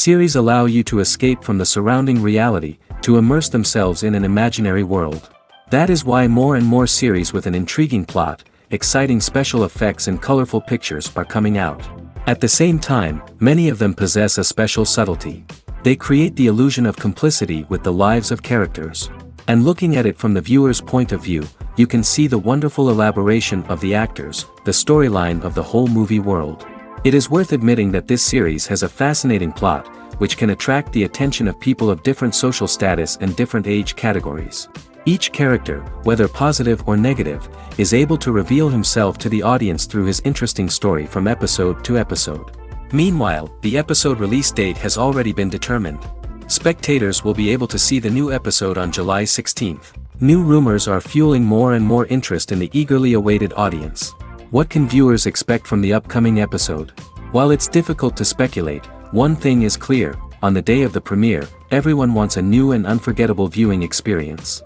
Series allow you to escape from the surrounding reality, to immerse themselves in an imaginary world. That is why more and more series with an intriguing plot, exciting special effects and colorful pictures are coming out. At the same time, many of them possess a special subtlety. They create the illusion of complicity with the lives of characters. And looking at it from the viewer's point of view, you can see the wonderful elaboration of the actors, the storyline of the whole movie world. It is worth admitting that this series has a fascinating plot, which can attract the attention of people of different social status and different age categories. Each character, whether positive or negative, is able to reveal himself to the audience through his interesting story from episode to episode. Meanwhile, the episode release date has already been determined. Spectators will be able to see the new episode on July 16th. New rumors are fueling more and more interest in the eagerly awaited audience. What can viewers expect from the upcoming episode? While it's difficult to speculate, one thing is clear: on the day of the premiere, everyone wants a new and unforgettable viewing experience.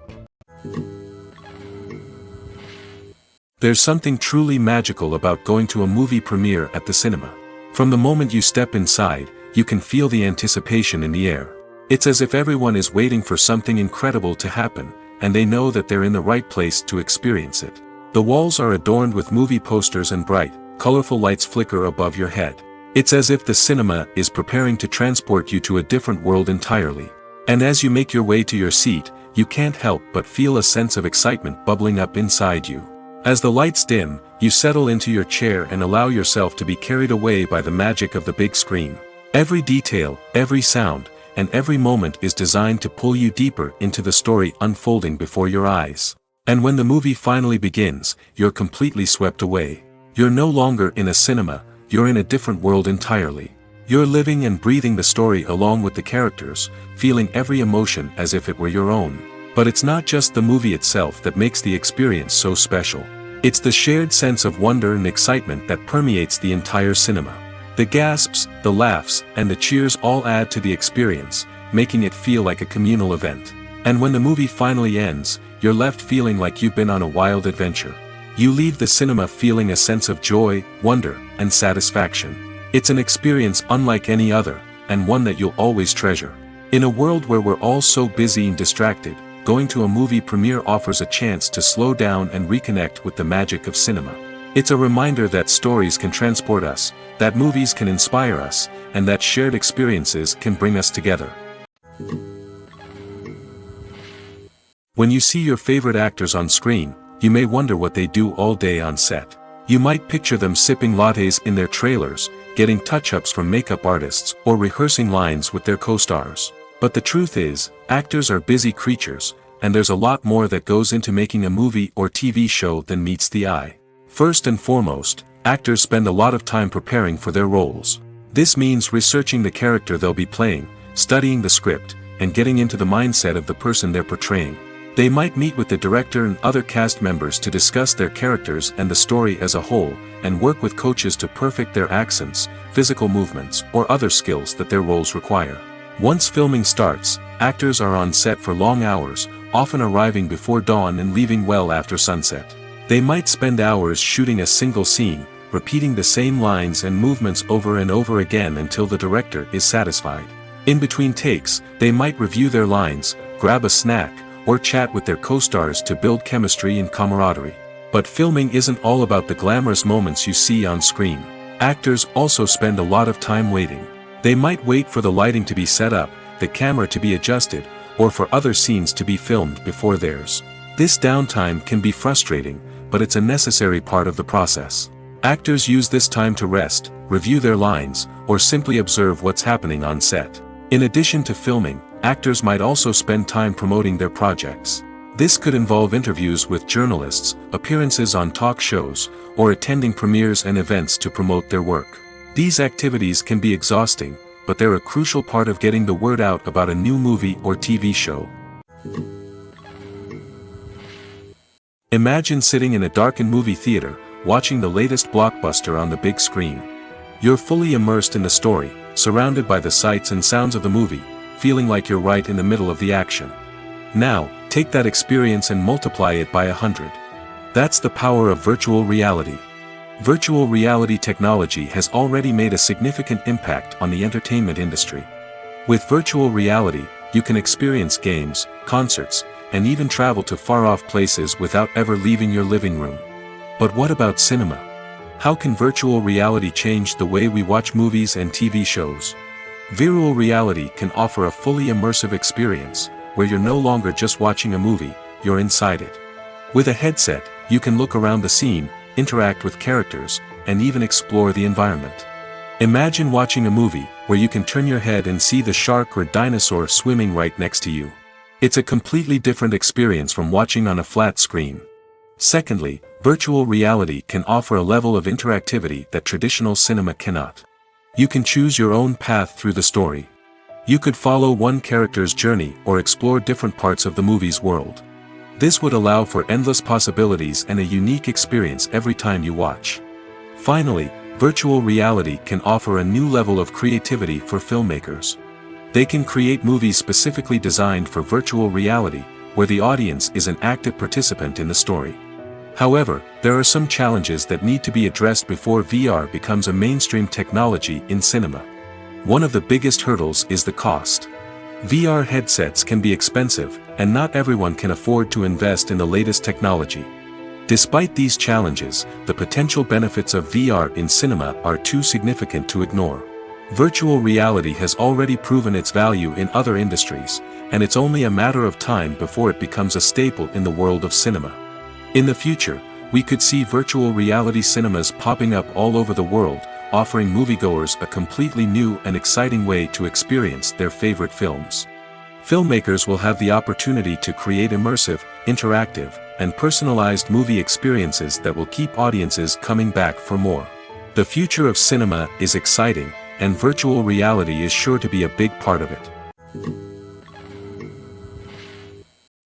There's something truly magical about going to a movie premiere at the cinema. From the moment you step inside, you can feel the anticipation in the air. It's as if everyone is waiting for something incredible to happen, and they know that they're in the right place to experience it. The walls are adorned with movie posters and bright, colorful lights flicker above your head. It's as if the cinema is preparing to transport you to a different world entirely. And as you make your way to your seat, you can't help but feel a sense of excitement bubbling up inside you. As the lights dim, you settle into your chair and allow yourself to be carried away by the magic of the big screen. Every detail, every sound, and every moment is designed to pull you deeper into the story unfolding before your eyes. And when the movie finally begins, you're completely swept away. You're no longer in a cinema, you're in a different world entirely. You're living and breathing the story along with the characters, feeling every emotion as if it were your own. But it's not just the movie itself that makes the experience so special. It's the shared sense of wonder and excitement that permeates the entire cinema. The gasps, the laughs, and the cheers all add to the experience, making it feel like a communal event. And when the movie finally ends, you're left feeling like you've been on a wild adventure. You leave the cinema feeling a sense of joy, wonder, and satisfaction. It's an experience unlike any other, and one that you'll always treasure. In a world where we're all so busy and distracted, going to a movie premiere offers a chance to slow down and reconnect with the magic of cinema. It's a reminder that stories can transport us, that movies can inspire us, and that shared experiences can bring us together. When you see your favorite actors on screen, you may wonder what they do all day on set. You might picture them sipping lattes in their trailers, getting touch-ups from makeup artists, or rehearsing lines with their co-stars. But the truth is, actors are busy creatures, and there's a lot more that goes into making a movie or TV show than meets the eye. First and foremost, actors spend a lot of time preparing for their roles. This means researching the character they'll be playing, studying the script, and getting into the mindset of the person they're portraying. They might meet with the director and other cast members to discuss their characters and the story as a whole, and work with coaches to perfect their accents, physical movements, or other skills that their roles require. Once filming starts, actors are on set for long hours, often arriving before dawn and leaving well after sunset. They might spend hours shooting a single scene, repeating the same lines and movements over and over again until the director is satisfied. In between takes, they might review their lines, grab a snack, or chat with their co-stars to build chemistry and camaraderie. But filming isn't all about the glamorous moments you see on screen. Actors also spend a lot of time waiting. They might wait for the lighting to be set up, the camera to be adjusted, or for other scenes to be filmed before theirs. This downtime can be frustrating, but it's a necessary part of the process. Actors use this time to rest, review their lines, or simply observe what's happening on set. In addition to filming, actors might also spend time promoting their projects. This could involve interviews with journalists, appearances on talk shows, or attending premieres and events to promote their work. These activities can be exhausting, but they're a crucial part of getting the word out about a new movie or TV show. Imagine sitting in a darkened movie theater, watching the latest blockbuster on the big screen. You're fully immersed in the story, surrounded by the sights and sounds of the movie, feeling like you're right in the middle of the action. Now, take that experience and multiply it by 100. That's the power of virtual reality. Virtual reality technology has already made a significant impact on the entertainment industry. With virtual reality, you can experience games, concerts, and even travel to far-off places without ever leaving your living room. But what about cinema? How can virtual reality change the way we watch movies and TV shows? Virtual reality can offer a fully immersive experience, where you're no longer just watching a movie, you're inside it. With a headset, you can look around the scene, interact with characters, and even explore the environment. Imagine watching a movie, where you can turn your head and see the shark or dinosaur swimming right next to you. It's a completely different experience from watching on a flat screen. Secondly, virtual reality can offer a level of interactivity that traditional cinema cannot. You can choose your own path through the story. You could follow one character's journey or explore different parts of the movie's world. This would allow for endless possibilities and a unique experience every time you watch. Finally, virtual reality can offer a new level of creativity for filmmakers. They can create movies specifically designed for virtual reality, where the audience is an active participant in the story. However, there are some challenges that need to be addressed before VR becomes a mainstream technology in cinema. One of the biggest hurdles is the cost. VR headsets can be expensive, and not everyone can afford to invest in the latest technology. Despite these challenges, the potential benefits of VR in cinema are too significant to ignore. Virtual reality has already proven its value in other industries, and it's only a matter of time before it becomes a staple in the world of cinema. In the future, we could see virtual reality cinemas popping up all over the world, offering moviegoers a completely new and exciting way to experience their favorite films. Filmmakers will have the opportunity to create immersive, interactive, and personalized movie experiences that will keep audiences coming back for more. The future of cinema is exciting, and virtual reality is sure to be a big part of it.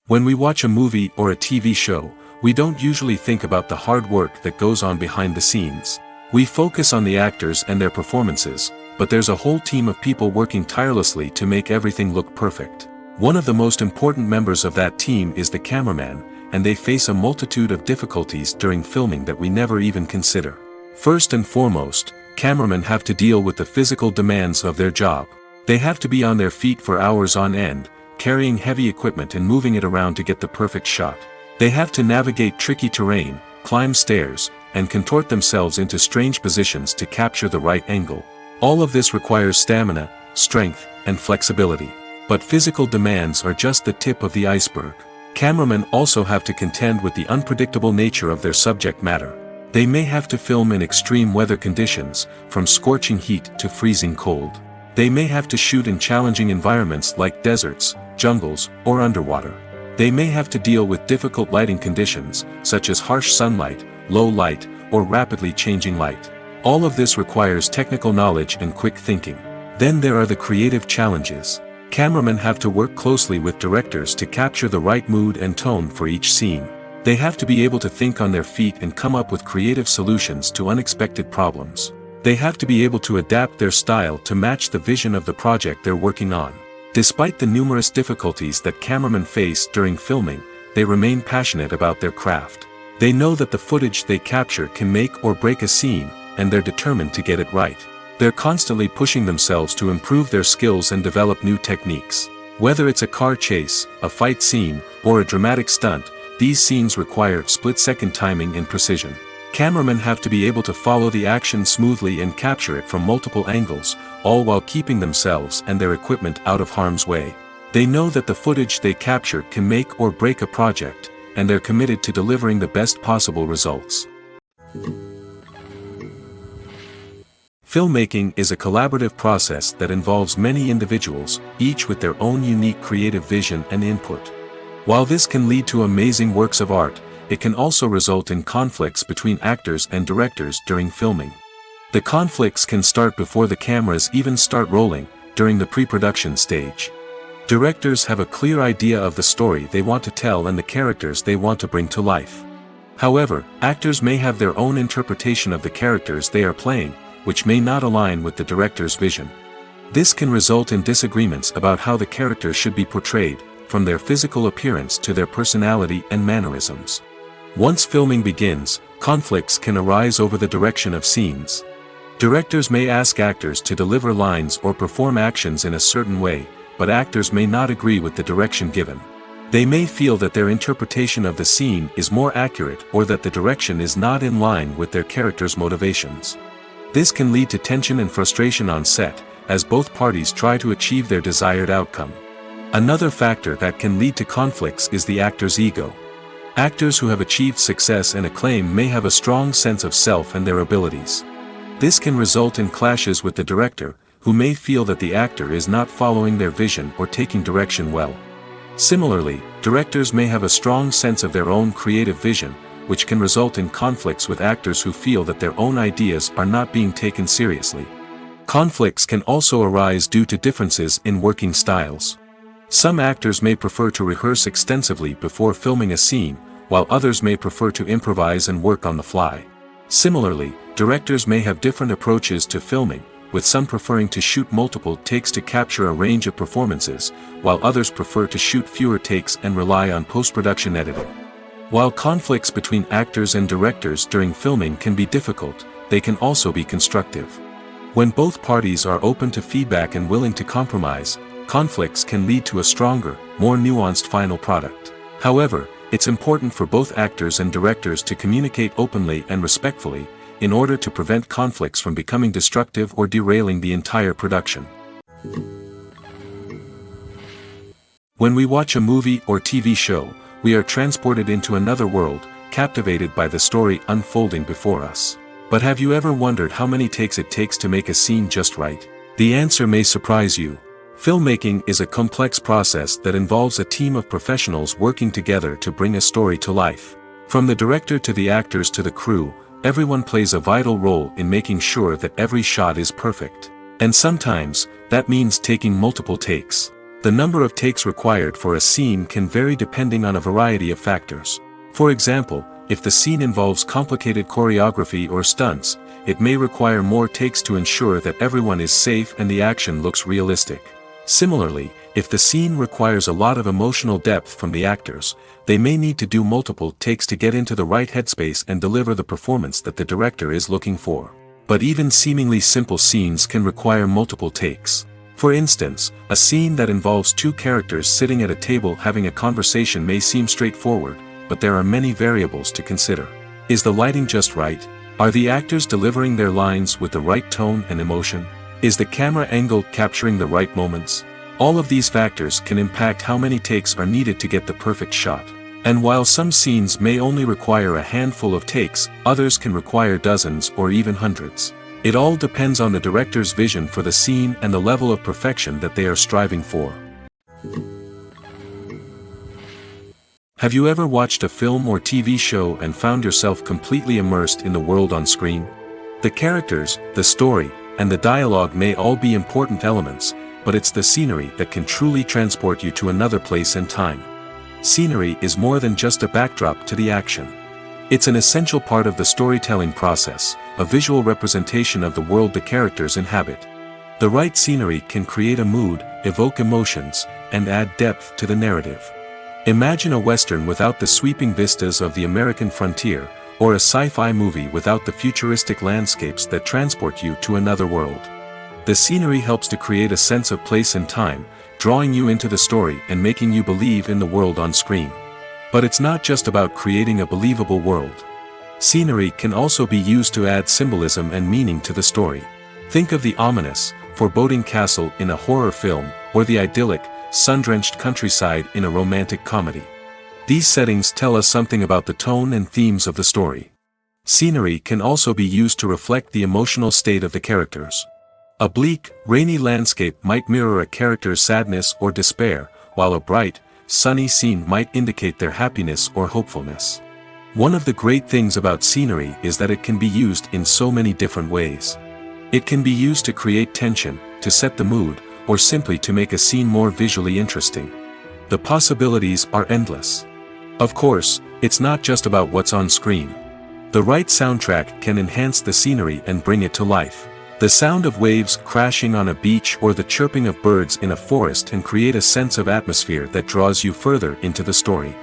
When we watch a movie or a TV show, we don't usually think about the hard work that goes on behind the scenes. We focus on the actors and their performances, but there's a whole team of people working tirelessly to make everything look perfect. One of the most important members of that team is the cameraman, and they face a multitude of difficulties during filming that we never even consider. First and foremost, cameramen have to deal with the physical demands of their job. They have to be on their feet for hours on end, carrying heavy equipment and moving it around to get the perfect shot. They have to navigate tricky terrain, climb stairs, and contort themselves into strange positions to capture the right angle. All of this requires stamina, strength, and flexibility. But physical demands are just the tip of the iceberg. Cameramen also have to contend with the unpredictable nature of their subject matter. They may have to film in extreme weather conditions, from scorching heat to freezing cold. They may have to shoot in challenging environments like deserts, jungles, or underwater. They may have to deal with difficult lighting conditions, such as harsh sunlight, low light, or rapidly changing light. All of this requires technical knowledge and quick thinking. Then there are the creative challenges. Cameramen have to work closely with directors to capture the right mood and tone for each scene. They have to be able to think on their feet and come up with creative solutions to unexpected problems. They have to be able to adapt their style to match the vision of the project they're working on. Despite the numerous difficulties that cameramen face during filming, they remain passionate about their craft. They know that the footage they capture can make or break a scene, and they're determined to get it right. They're constantly pushing themselves to improve their skills and develop new techniques. Whether it's a car chase, a fight scene, or a dramatic stunt, these scenes require split-second timing and precision. Cameramen have to be able to follow the action smoothly and capture it from multiple angles, all while keeping themselves and their equipment out of harm's way. They know that the footage they capture can make or break a project, and they're committed to delivering the best possible results. Filmmaking is a collaborative process that involves many individuals, each with their own unique creative vision and input. While this can lead to amazing works of art, it can also result in conflicts between actors and directors during filming. The conflicts can start before the cameras even start rolling, during the pre-production stage. Directors have a clear idea of the story they want to tell and the characters they want to bring to life. However, actors may have their own interpretation of the characters they are playing, which may not align with the director's vision. This can result in disagreements about how the characters should be portrayed, from their physical appearance to their personality and mannerisms. Once filming begins, conflicts can arise over the direction of scenes. Directors may ask actors to deliver lines or perform actions in a certain way, but actors may not agree with the direction given. They may feel that their interpretation of the scene is more accurate or that the direction is not in line with their character's motivations. This can lead to tension and frustration on set, as both parties try to achieve their desired outcome. Another factor that can lead to conflicts is the actor's ego. Actors who have achieved success and acclaim may have a strong sense of self and their abilities. This can result in clashes with the director, who may feel that the actor is not following their vision or taking direction well. Similarly, directors may have a strong sense of their own creative vision, which can result in conflicts with actors who feel that their own ideas are not being taken seriously. Conflicts can also arise due to differences in working styles. Some actors may prefer to rehearse extensively before filming a scene, while others may prefer to improvise and work on the fly. Similarly, directors may have different approaches to filming, with some preferring to shoot multiple takes to capture a range of performances, while others prefer to shoot fewer takes and rely on post-production editing. While conflicts between actors and directors during filming can be difficult, they can also be constructive. When both parties are open to feedback and willing to compromise, conflicts can lead to a stronger, more nuanced final product. However, it's important for both actors and directors to communicate openly and respectfully, in order to prevent conflicts from becoming destructive or derailing the entire production. When we watch a movie or TV show, we are transported into another world, captivated by the story unfolding before us. But have you ever wondered how many takes it takes to make a scene just right? The answer may surprise you. Filmmaking is a complex process that involves a team of professionals working together to bring a story to life. From the director to the actors to the crew, everyone plays a vital role in making sure that every shot is perfect. And sometimes, that means taking multiple takes. The number of takes required for a scene can vary depending on a variety of factors. For example, if the scene involves complicated choreography or stunts, it may require more takes to ensure that everyone is safe and the action looks realistic. Similarly, if the scene requires a lot of emotional depth from the actors, they may need to do multiple takes to get into the right headspace and deliver the performance that the director is looking for. But even seemingly simple scenes can require multiple takes. For instance, a scene that involves two characters sitting at a table having a conversation may seem straightforward, but there are many variables to consider. Is the lighting just right? Are the actors delivering their lines with the right tone and emotion? Is the camera angle capturing the right moments? All of these factors can impact how many takes are needed to get the perfect shot. And while some scenes may only require a handful of takes, others can require dozens or even hundreds. It all depends on the director's vision for the scene and the level of perfection that they are striving for. Have you ever watched a film or TV show and found yourself completely immersed in the world on screen? The characters, the story, and the dialogue may all be important elements, but it's the scenery that can truly transport you to another place and time. Scenery is more than just a backdrop to the action. It's an essential part of the storytelling process, a visual representation of the world the characters inhabit. The right scenery can create a mood, evoke emotions, and add depth to the narrative. Imagine a Western without the sweeping vistas of the American frontier, or a sci-fi movie without the futuristic landscapes that transport you to another world. The scenery helps to create a sense of place and time, drawing you into the story and making you believe in the world on screen. But it's not just about creating a believable world. Scenery can also be used to add symbolism and meaning to the story. Think of the ominous, foreboding castle in a horror film, or the idyllic, sun-drenched countryside in a romantic comedy. These settings tell us something about the tone and themes of the story. Scenery can also be used to reflect the emotional state of the characters. A bleak, rainy landscape might mirror a character's sadness or despair, while a bright, sunny scene might indicate their happiness or hopefulness. One of the great things about scenery is that it can be used in so many different ways. It can be used to create tension, to set the mood, or simply to make a scene more visually interesting. The possibilities are endless. Of course, it's not just about what's on screen. The right soundtrack can enhance the scenery and bring it to life. The sound of waves crashing on a beach or the chirping of birds in a forest can create a sense of atmosphere that draws you further into the story.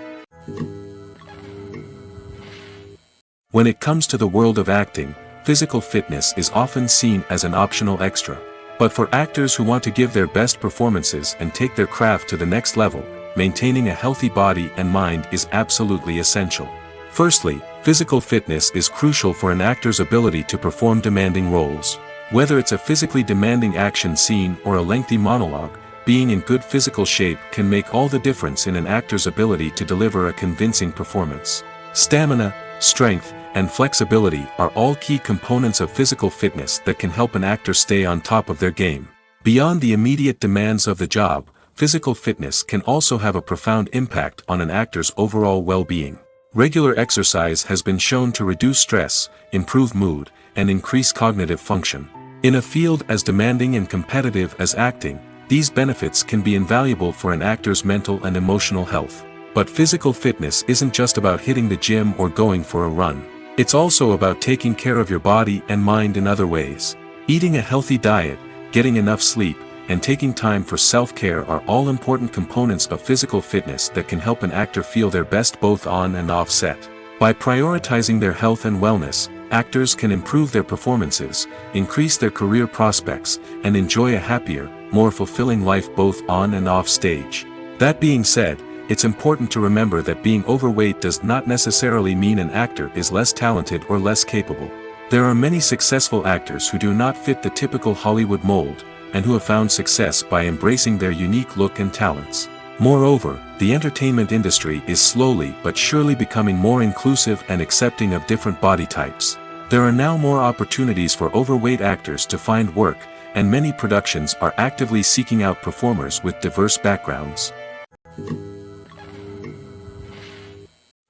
When it comes to the world of acting, physical fitness is often seen as an optional extra. But for actors who want to give their best performances and take their craft to the next level, maintaining a healthy body and mind is absolutely essential. Firstly, physical fitness is crucial for an actor's ability to perform demanding roles. Whether it's a physically demanding action scene or a lengthy monologue, being in good physical shape can make all the difference in an actor's ability to deliver a convincing performance. Stamina, strength, and flexibility are all key components of physical fitness that can help an actor stay on top of their game. Beyond the immediate demands of the job, physical fitness can also have a profound impact on an actor's overall well-being. Regular exercise has been shown to reduce stress, improve mood, and increase cognitive function. In a field as demanding and competitive as acting, these benefits can be invaluable for an actor's mental and emotional health. But physical fitness isn't just about hitting the gym or going for a run. It's also about taking care of your body and mind in other ways. Eating a healthy diet, getting enough sleep, and taking time for self-care are all important components of physical fitness that can help an actor feel their best both on and off set. By prioritizing their health and wellness, actors can improve their performances, increase their career prospects, and enjoy a happier, more fulfilling life both on and off stage. That being said, it's important to remember that being overweight does not necessarily mean an actor is less talented or less capable. There are many successful actors who do not fit the typical Hollywood mold, and who have found success by embracing their unique look and talents. Moreover, the entertainment industry is slowly but surely becoming more inclusive and accepting of different body types. There are now more opportunities for overweight actors to find work, and many productions are actively seeking out performers with diverse backgrounds.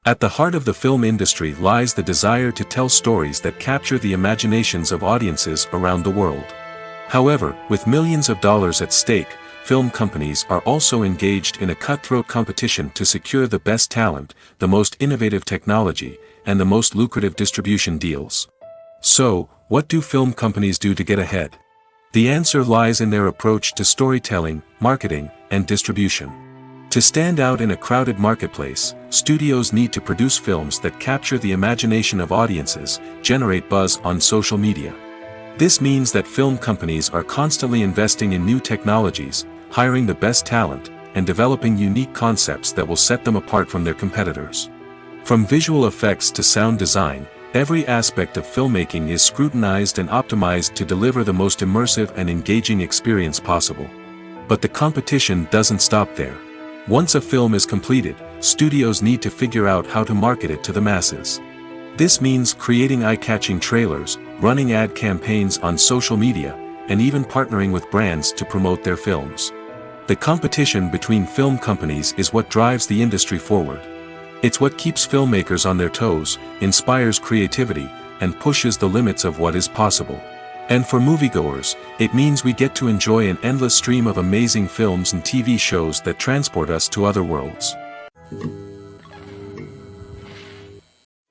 At the heart of the film industry lies the desire to tell stories that capture the imaginations of audiences around the world. However, with millions of dollars at stake, film companies are also engaged in a cutthroat competition to secure the best talent, the most innovative technology, and the most lucrative distribution deals. So, what do film companies do to get ahead? The answer lies in their approach to storytelling, marketing, and distribution. To stand out in a crowded marketplace, studios need to produce films that capture the imagination of audiences, generate buzz on social media. This means that film companies are constantly investing in new technologies, hiring the best talent, and developing unique concepts that will set them apart from their competitors. From visual effects to sound design, every aspect of filmmaking is scrutinized and optimized to deliver the most immersive and engaging experience possible. But the competition doesn't stop there. Once a film is completed, studios need to figure out how to market it to the masses. This means creating eye-catching trailers, running ad campaigns on social media, and even partnering with brands to promote their films. The competition between film companies is what drives the industry forward. It's what keeps filmmakers on their toes, inspires creativity, and pushes the limits of what is possible. And for moviegoers, it means we get to enjoy an endless stream of amazing films and TV shows that transport us to other worlds.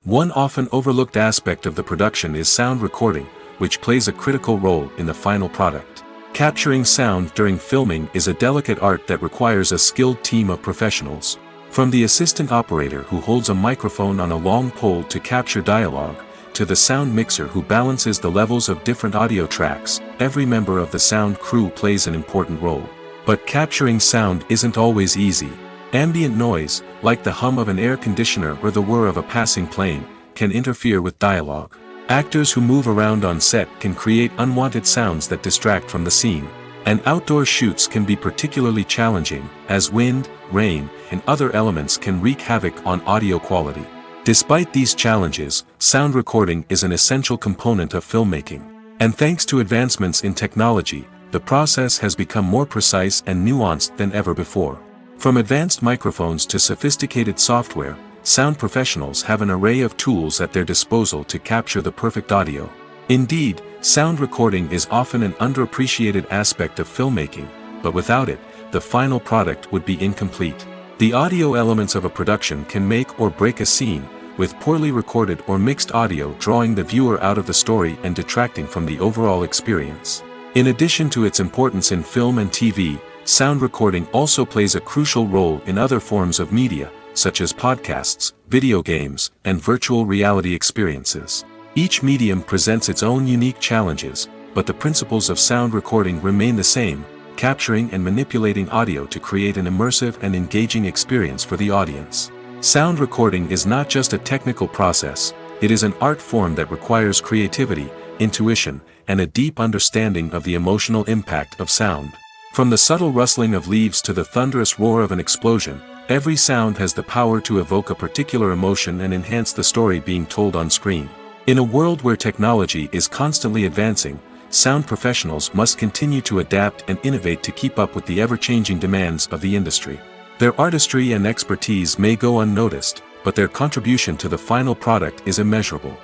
One often overlooked aspect of the production is sound recording, which plays a critical role in the final product. Capturing sound during filming is a delicate art that requires a skilled team of professionals. From the assistant operator who holds a microphone on a long pole to capture dialogue, to the sound mixer who balances the levels of different audio tracks, every member of the sound crew plays an important role. But capturing sound isn't always easy. Ambient noise, like the hum of an air conditioner or the whir of a passing plane, can interfere with dialogue. Actors who move around on set can create unwanted sounds that distract from the scene. And outdoor shoots can be particularly challenging, as wind, rain, and other elements can wreak havoc on audio quality. Despite these challenges, sound recording is an essential component of filmmaking. And thanks to advancements in technology, the process has become more precise and nuanced than ever before. From advanced microphones to sophisticated software, sound professionals have an array of tools at their disposal to capture the perfect audio. Indeed, sound recording is often an underappreciated aspect of filmmaking, but without it, the final product would be incomplete. The audio elements of a production can make or break a scene, with poorly recorded or mixed audio drawing the viewer out of the story and detracting from the overall experience. In addition to its importance in film and TV, sound recording also plays a crucial role in other forms of media, such as podcasts, video games, and virtual reality experiences. Each medium presents its own unique challenges, but the principles of sound recording remain the same, capturing and manipulating audio to create an immersive and engaging experience for the audience. Sound recording is not just a technical process, it is an art form that requires creativity, intuition, and a deep understanding of the emotional impact of sound. From the subtle rustling of leaves to the thunderous roar of an explosion, every sound has the power to evoke a particular emotion and enhance the story being told on screen. In a world where technology is constantly advancing, sound professionals must continue to adapt and innovate to keep up with the ever-changing demands of the industry. Their artistry and expertise may go unnoticed, but their contribution to the final product is immeasurable.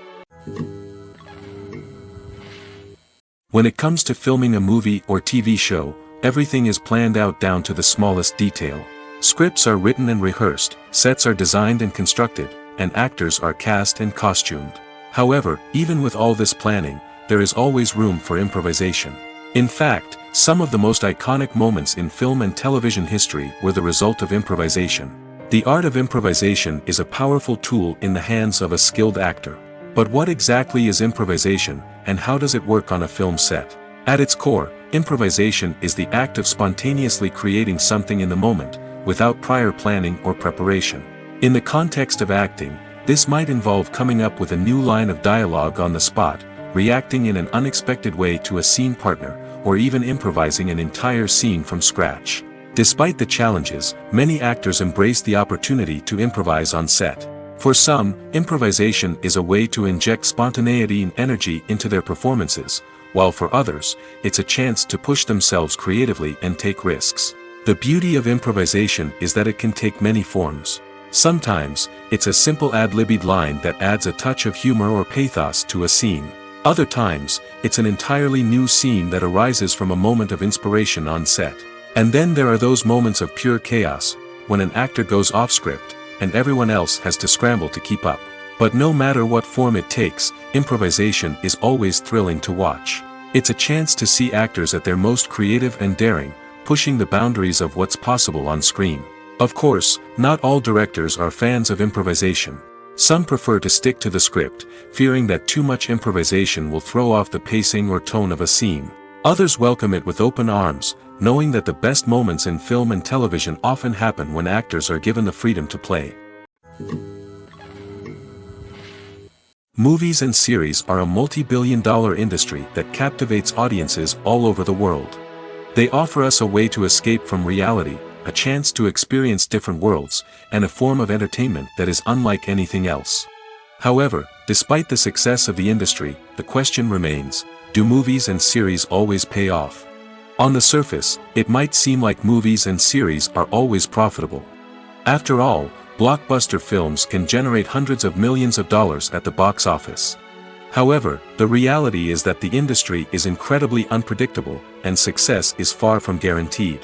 When it comes to filming a movie or TV show, everything is planned out down to the smallest detail. Scripts are written and rehearsed, sets are designed and constructed, and actors are cast and costumed. However, even with all this planning, there is always room for improvisation. In fact, some of the most iconic moments in film and television history were the result of improvisation. The art of improvisation is a powerful tool in the hands of a skilled actor. But what exactly is improvisation, and how does it work on a film set? At its core, improvisation is the act of spontaneously creating something in the moment, without prior planning or preparation. In the context of acting, this might involve coming up with a new line of dialogue on the spot, reacting in an unexpected way to a scene partner, or even improvising an entire scene from scratch. Despite the challenges, many actors embrace the opportunity to improvise on set. For some, improvisation is a way to inject spontaneity and energy into their performances, while for others, it's a chance to push themselves creatively and take risks. The beauty of improvisation is that it can take many forms. Sometimes, it's a simple ad-libbed line that adds a touch of humor or pathos to a scene. Other times, it's an entirely new scene that arises from a moment of inspiration on set. And then there are those moments of pure chaos, when an actor goes off script, and everyone else has to scramble to keep up. But no matter what form it takes, improvisation is always thrilling to watch. It's a chance to see actors at their most creative and daring, pushing the boundaries of what's possible on screen. Of course, not all directors are fans of improvisation. Some prefer to stick to the script, fearing that too much improvisation will throw off the pacing or tone of a scene. Others welcome it with open arms, knowing that the best moments in film and television often happen when actors are given the freedom to play. Movies and series are a multi-billion-dollar industry that captivates audiences all over the world. They offer us a way to escape from reality, a chance to experience different worlds, and a form of entertainment that is unlike anything else. However, despite the success of the industry, the question remains, do movies and series always pay off? On the surface, it might seem like movies and series are always profitable. After all, blockbuster films can generate hundreds of millions of dollars at the box office. However, the reality is that the industry is incredibly unpredictable, and success is far from guaranteed.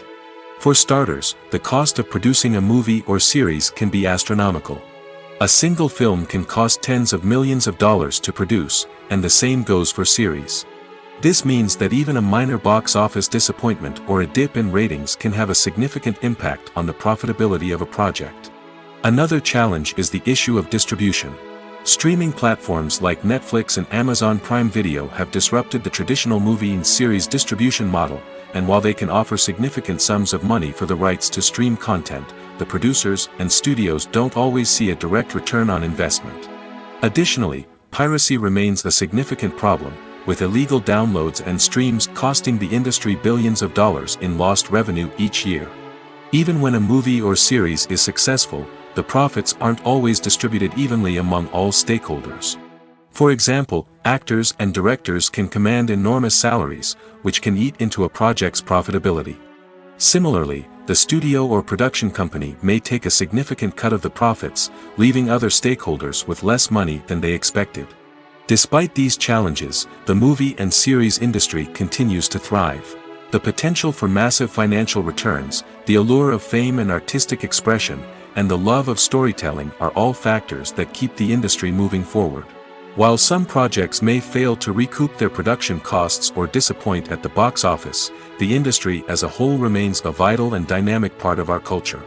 For starters, the cost of producing a movie or series can be astronomical. A single film can cost tens of millions of dollars to produce, and the same goes for series. This means that even a minor box office disappointment or a dip in ratings can have a significant impact on the profitability of a project. Another challenge is the issue of distribution. Streaming platforms like Netflix and Amazon Prime Video have disrupted the traditional movie and series distribution model, and while they can offer significant sums of money for the rights to stream content, the producers and studios don't always see a direct return on investment. Additionally, piracy remains a significant problem, with illegal downloads and streams costing the industry billions of dollars in lost revenue each year. Even when a movie or series is successful, the profits aren't always distributed evenly among all stakeholders. For example, actors and directors can command enormous salaries, which can eat into a project's profitability. Similarly, the studio or production company may take a significant cut of the profits, leaving other stakeholders with less money than they expected. Despite these challenges, the movie and series industry continues to thrive. The potential for massive financial returns, the allure of fame and artistic expression, and the love of storytelling are all factors that keep the industry moving forward. While some projects may fail to recoup their production costs or disappoint at the box office, the industry as a whole remains a vital and dynamic part of our culture.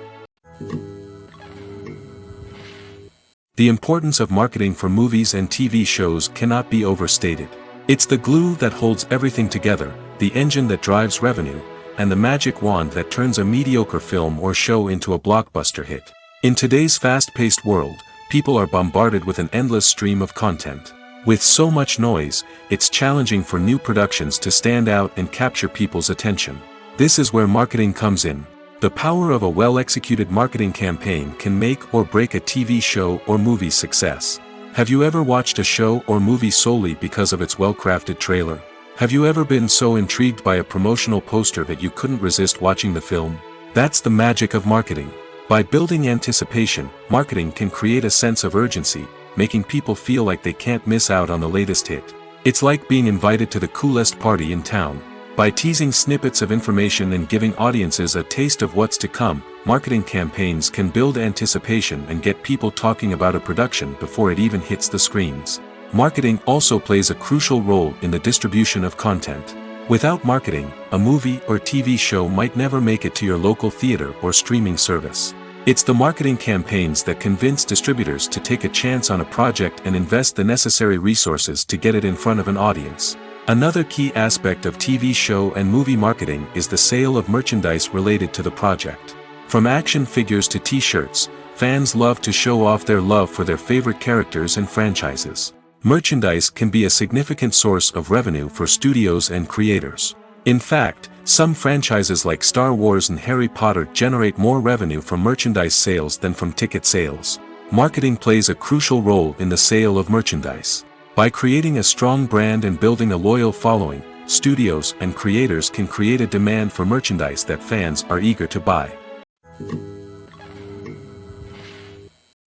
The importance of marketing for movies and TV shows cannot be overstated. It's the glue that holds everything together, the engine that drives revenue, and the magic wand that turns a mediocre film or show into a blockbuster hit. In today's fast-paced world, people are bombarded with an endless stream of content. With so much noise, it's challenging for new productions to stand out and capture people's attention. This is where marketing comes in. The power of a well-executed marketing campaign can make or break a TV show or movie's success. Have you ever watched a show or movie solely because of its well-crafted trailer? Have you ever been so intrigued by a promotional poster that you couldn't resist watching the film? That's the magic of marketing. By building anticipation, marketing can create a sense of urgency, making people feel like they can't miss out on the latest hit. It's like being invited to the coolest party in town. By teasing snippets of information and giving audiences a taste of what's to come, marketing campaigns can build anticipation and get people talking about a production before it even hits the screens. Marketing also plays a crucial role in the distribution of content. Without marketing, a movie or TV show might never make it to your local theater or streaming service. It's the marketing campaigns that convince distributors to take a chance on a project and invest the necessary resources to get it in front of an audience. Another key aspect of TV show and movie marketing is the sale of merchandise related to the project. From action figures to t-shirts, fans love to show off their love for their favorite characters and franchises. Merchandise can be a significant source of revenue for studios and creators. In fact, some franchises like Star Wars and Harry Potter generate more revenue from merchandise sales than from ticket sales. Marketing plays a crucial role in the sale of merchandise. By creating a strong brand and building a loyal following, studios and creators can create a demand for merchandise that fans are eager to buy.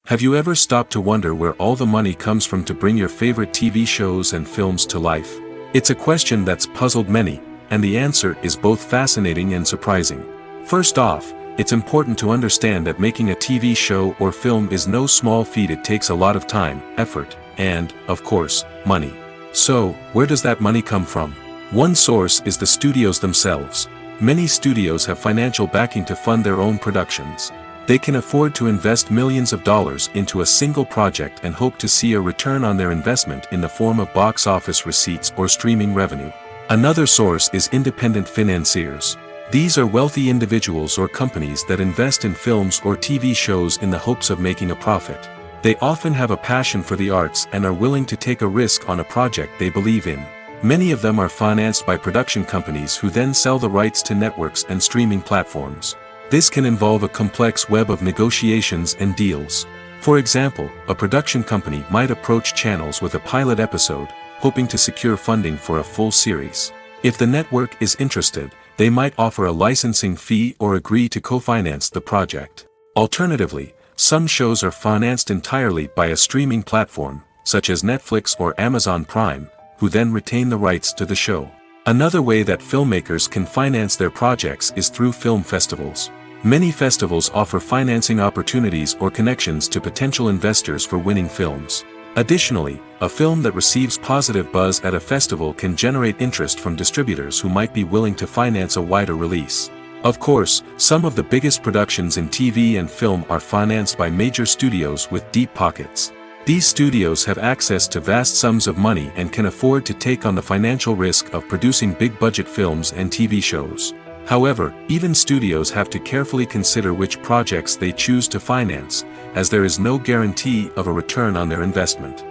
Have you ever stopped to wonder where all the money comes from to bring your favorite TV shows and films to life? It's a question that's puzzled many, and the answer is both fascinating and surprising. First off, it's important to understand that making a TV show or film is no small feat. It takes a lot of time, effort, and, of course, money. So, where does that money come from? One source is the studios themselves. Many studios have financial backing to fund their own productions. They can afford to invest millions of dollars into a single project and hope to see a return on their investment in the form of box office receipts or streaming revenue. Another source is independent financiers. These are wealthy individuals or companies that invest in films or TV shows in the hopes of making a profit. They often have a passion for the arts and are willing to take a risk on a project they believe in. Many of them are financed by production companies who then sell the rights to networks and streaming platforms. This can involve a complex web of negotiations and deals. For example, a production company might approach channels with a pilot episode, hoping to secure funding for a full series. If the network is interested, they might offer a licensing fee or agree to co-finance the project. Alternatively, some shows are financed entirely by a streaming platform, such as Netflix or Amazon Prime, who then retain the rights to the show. Another way that filmmakers can finance their projects is through film festivals. Many festivals offer financing opportunities or connections to potential investors for winning films. Additionally, a film that receives positive buzz at a festival can generate interest from distributors who might be willing to finance a wider release. Of course, some of the biggest productions in TV and film are financed by major studios with deep pockets. These studios have access to vast sums of money and can afford to take on the financial risk of producing big-budget films and TV shows. However, even studios have to carefully consider which projects they choose to finance, as there is no guarantee of a return on their investment.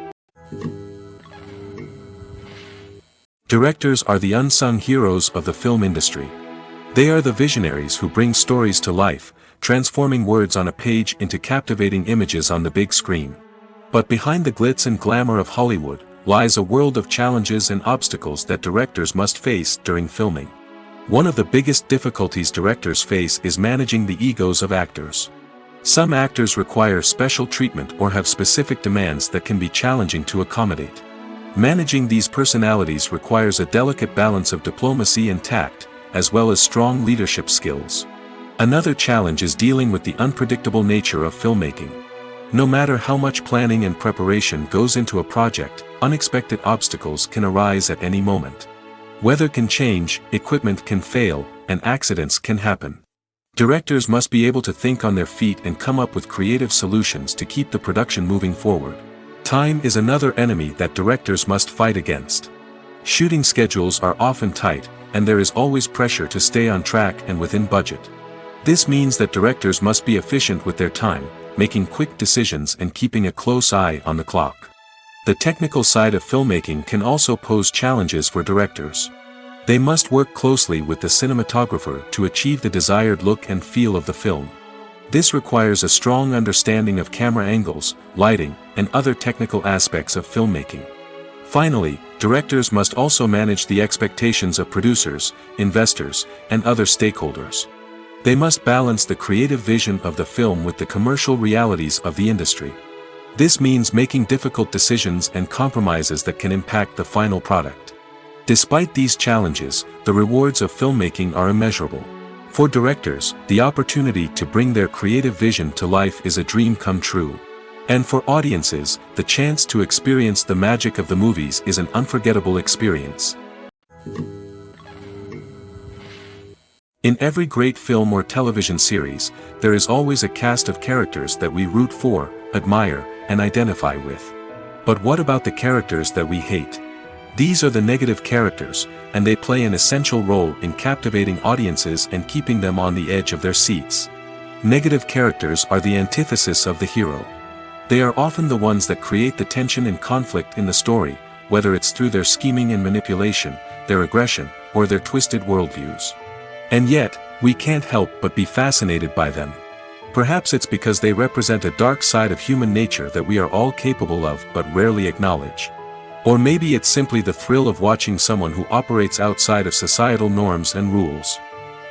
Directors are the unsung heroes of the film industry. They are the visionaries who bring stories to life, transforming words on a page into captivating images on the big screen. But behind the glitz and glamour of Hollywood, lies a world of challenges and obstacles that directors must face during filming. One of the biggest difficulties directors face is managing the egos of actors. Some actors require special treatment or have specific demands that can be challenging to accommodate. Managing these personalities requires a delicate balance of diplomacy and tact, as well as strong leadership skills. Another challenge is dealing with the unpredictable nature of filmmaking. No matter how much planning and preparation goes into a project, unexpected obstacles can arise at any moment. Weather can change, equipment can fail, and accidents can happen. Directors must be able to think on their feet and come up with creative solutions to keep the production moving forward. Time is another enemy that directors must fight against. Shooting schedules are often tight, and there is always pressure to stay on track and within budget. This means that directors must be efficient with their time, making quick decisions and keeping a close eye on the clock. The technical side of filmmaking can also pose challenges for directors. They must work closely with the cinematographer to achieve the desired look and feel of the film. This requires a strong understanding of camera angles, lighting, and other technical aspects of filmmaking. Finally, directors must also manage the expectations of producers, investors, and other stakeholders. They must balance the creative vision of the film with the commercial realities of the industry. This means making difficult decisions and compromises that can impact the final product. Despite these challenges, the rewards of filmmaking are immeasurable. For directors, the opportunity to bring their creative vision to life is a dream come true. And for audiences, the chance to experience the magic of the movies is an unforgettable experience. In every great film or television series, there is always a cast of characters that we root for, admire, and identify with. But what about the characters that we hate? These are the negative characters, and they play an essential role in captivating audiences and keeping them on the edge of their seats. Negative characters are the antithesis of the hero. They are often the ones that create the tension and conflict in the story, whether it's through their scheming and manipulation, their aggression, or their twisted worldviews. And yet, we can't help but be fascinated by them. Perhaps it's because they represent a dark side of human nature that we are all capable of but rarely acknowledge. Or maybe it's simply the thrill of watching someone who operates outside of societal norms and rules.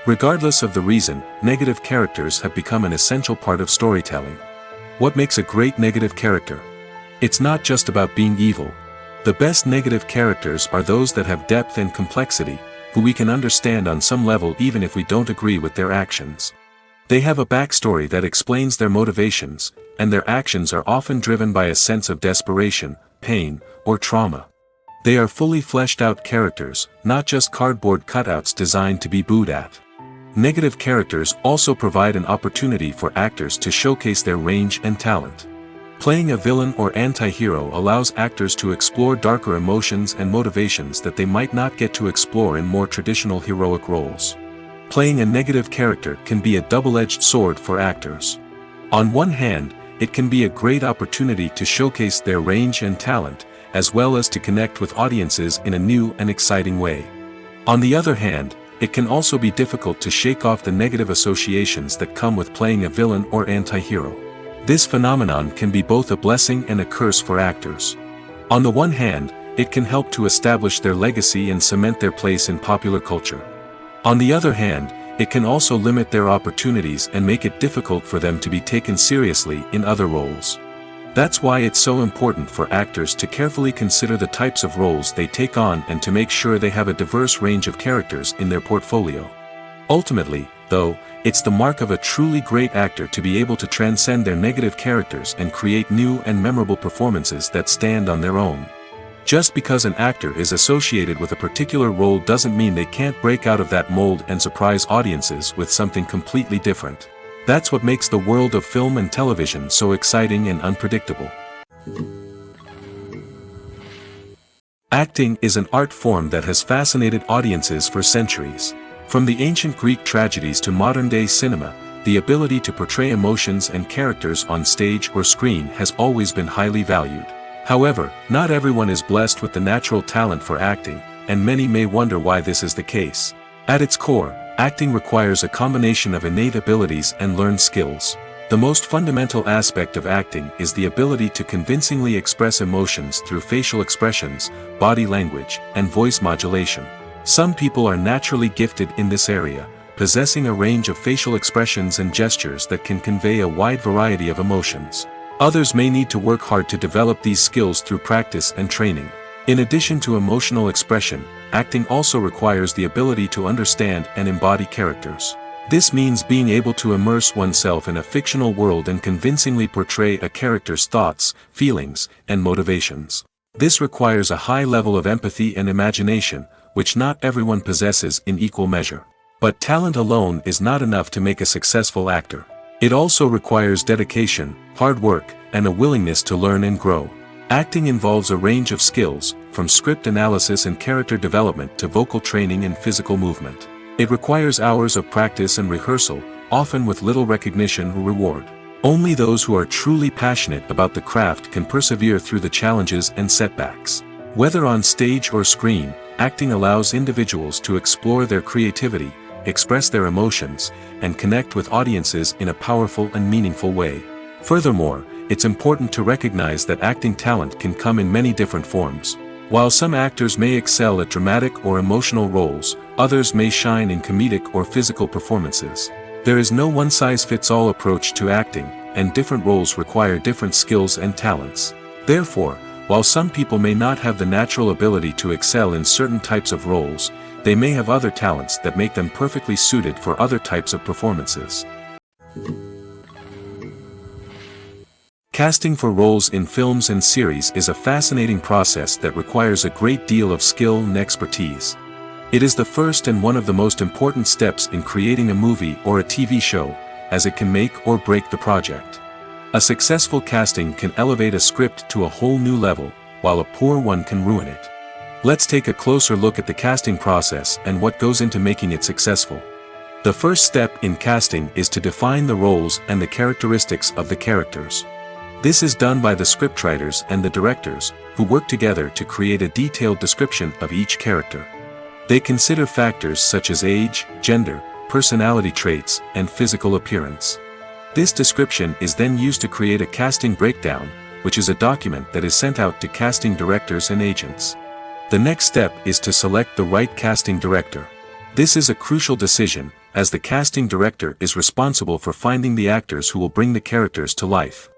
Regardless of the reason, negative characters have become an essential part of storytelling. What makes a great negative character? It's not just about being evil. The best negative characters are those that have depth and complexity, who we can understand on some level even if we don't agree with their actions. They have a backstory that explains their motivations, and their actions are often driven by a sense of desperation, pain, or trauma. They are fully fleshed out characters, not just cardboard cutouts designed to be booed at. Negative characters also provide an opportunity for actors to showcase their range and talent. Playing a villain or anti-hero allows actors to explore darker emotions and motivations that they might not get to explore in more traditional heroic roles. Playing a negative character can be a double-edged sword for actors. On one hand, it can be a great opportunity to showcase their range and talent, as well as to connect with audiences in a new and exciting way. On the other hand, it can also be difficult to shake off the negative associations that come with playing a villain or anti-hero. This phenomenon can be both a blessing and a curse for actors. On the one hand, it can help to establish their legacy and cement their place in popular culture. On the other hand, it can also limit their opportunities and make it difficult for them to be taken seriously in other roles. That's why it's so important for actors to carefully consider the types of roles they take on and to make sure they have a diverse range of characters in their portfolio. Ultimately, though, it's the mark of a truly great actor to be able to transcend their negative characters and create new and memorable performances that stand on their own. Just because an actor is associated with a particular role doesn't mean they can't break out of that mold and surprise audiences with something completely different. That's what makes the world of film and television so exciting and unpredictable. Acting is an art form that has fascinated audiences for centuries. From the ancient Greek tragedies to modern-day cinema, the ability to portray emotions and characters on stage or screen has always been highly valued. However, not everyone is blessed with the natural talent for acting, and many may wonder why this is the case. At its core, acting requires a combination of innate abilities and learned skills. The most fundamental aspect of acting is the ability to convincingly express emotions through facial expressions, body language, and voice modulation. Some people are naturally gifted in this area, possessing a range of facial expressions and gestures that can convey a wide variety of emotions. Others may need to work hard to develop these skills through practice and training. In addition to emotional expression, acting also requires the ability to understand and embody characters. This means being able to immerse oneself in a fictional world and convincingly portray a character's thoughts, feelings, and motivations. This requires a high level of empathy and imagination, which not everyone possesses in equal measure. But talent alone is not enough to make a successful actor. It also requires dedication, hard work, and a willingness to learn and grow. Acting involves a range of skills, from script analysis and character development to vocal training and physical movement. It requires hours of practice and rehearsal, often with little recognition or reward. Only those who are truly passionate about the craft can persevere through the challenges and setbacks. Whether on stage or screen, acting allows individuals to explore their creativity, express their emotions, and connect with audiences in a powerful and meaningful way. Furthermore, it's important to recognize that acting talent can come in many different forms. While some actors may excel at dramatic or emotional roles, others may shine in comedic or physical performances. There is no one-size-fits-all approach to acting, and different roles require different skills and talents. Therefore, while some people may not have the natural ability to excel in certain types of roles, they may have other talents that make them perfectly suited for other types of performances. Casting for roles in films and series is a fascinating process that requires a great deal of skill and expertise. It is the first and one of the most important steps in creating a movie or a TV show, as it can make or break the project. A successful casting can elevate a script to a whole new level, while a poor one can ruin it. Let's take a closer look at the casting process and what goes into making it successful. The first step in casting is to define the roles and the characteristics of the characters. This is done by the scriptwriters and the directors, who work together to create a detailed description of each character. They consider factors such as age, gender, personality traits, and physical appearance. This description is then used to create a casting breakdown, which is a document that is sent out to casting directors and agents. The next step is to select the right casting director. This is a crucial decision, as the casting director is responsible for finding the actors who will bring the characters to life.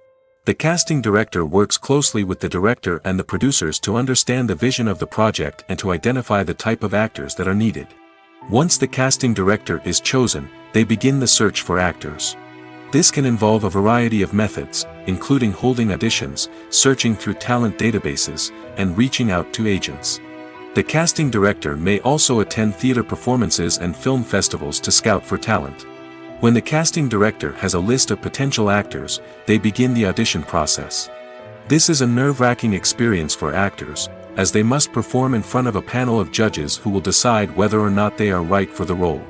The casting director works closely with the director and the producers to understand the vision of the project and to identify the type of actors that are needed. Once the casting director is chosen, they begin the search for actors. This can involve a variety of methods, including holding auditions, searching through talent databases, and reaching out to agents. The casting director may also attend theater performances and film festivals to scout for talent. When the casting director has a list of potential actors, they begin the audition process. This is a nerve-wracking experience for actors, as they must perform in front of a panel of judges who will decide whether or not they are right for the role.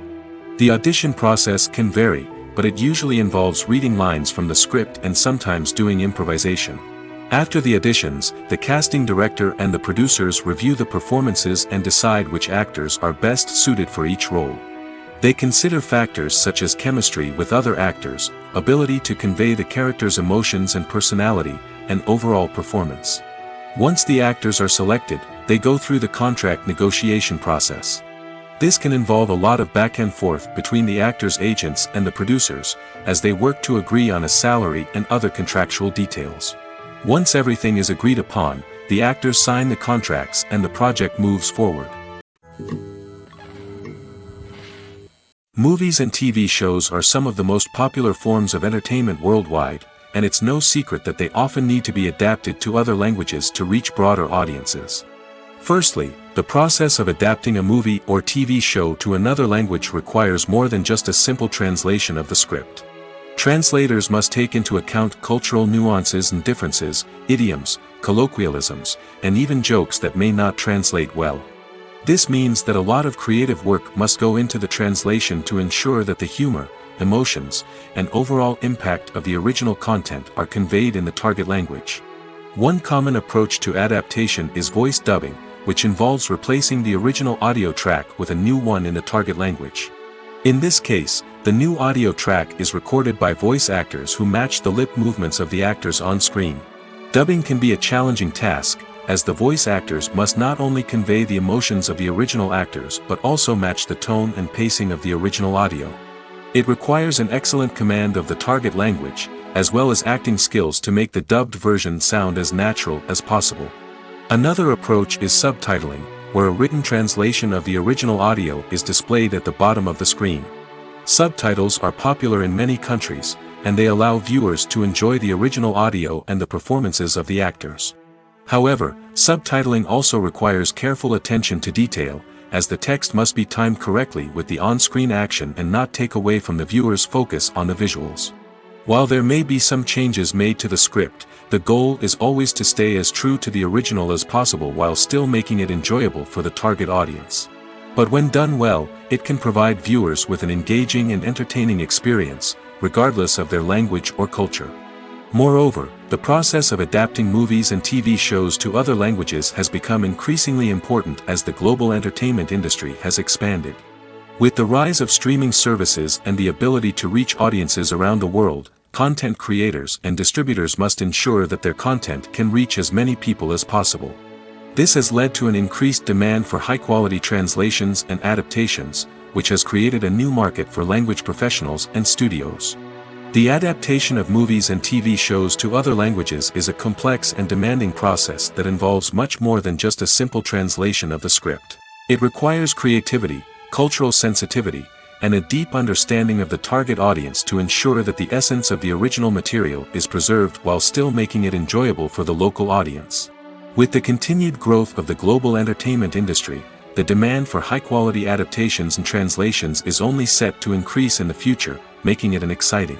The audition process can vary, but it usually involves reading lines from the script and sometimes doing improvisation. After the auditions, the casting director and the producers review the performances and decide which actors are best suited for each role. They consider factors such as chemistry with other actors, ability to convey the character's emotions and personality, and overall performance. Once the actors are selected, they go through the contract negotiation process. This can involve a lot of back and forth between the actors' agents and the producers, as they work to agree on a salary and other contractual details. Once everything is agreed upon, the actors sign the contracts and the project moves forward. Movies and TV shows are some of the most popular forms of entertainment worldwide, and it's no secret that they often need to be adapted to other languages to reach broader audiences. Firstly, the process of adapting a movie or TV show to another language requires more than just a simple translation of the script. Translators must take into account cultural nuances and differences, idioms, colloquialisms, and even jokes that may not translate well. This means that a lot of creative work must go into the translation to ensure that the humor, emotions, and overall impact of the original content are conveyed in the target language. One common approach to adaptation is voice dubbing, which involves replacing the original audio track with a new one in the target language. In this case, the new audio track is recorded by voice actors who match the lip movements of the actors on screen. Dubbing can be a challenging task, as the voice actors must not only convey the emotions of the original actors but also match the tone and pacing of the original audio. It requires an excellent command of the target language, as well as acting skills to make the dubbed version sound as natural as possible. Another approach is subtitling, where a written translation of the original audio is displayed at the bottom of the screen. Subtitles are popular in many countries, and they allow viewers to enjoy the original audio and the performances of the actors. However, subtitling also requires careful attention to detail, as the text must be timed correctly with the on-screen action and not take away from the viewer's focus on the visuals. While there may be some changes made to the script, the goal is always to stay as true to the original as possible while still making it enjoyable for the target audience. But when done well, it can provide viewers with an engaging and entertaining experience, regardless of their language or culture. Moreover, the process of adapting movies and TV shows to other languages has become increasingly important as the global entertainment industry has expanded. With the rise of streaming services and the ability to reach audiences around the world, content creators and distributors must ensure that their content can reach as many people as possible. This has led to an increased demand for high-quality translations and adaptations, which has created a new market for language professionals and studios. The adaptation of movies and TV shows to other languages is a complex and demanding process that involves much more than just a simple translation of the script. It requires creativity, cultural sensitivity, and a deep understanding of the target audience to ensure that the essence of the original material is preserved while still making it enjoyable for the local audience. With the continued growth of the global entertainment industry, the demand for high-quality adaptations and translations is only set to increase in the future, making it an exciting.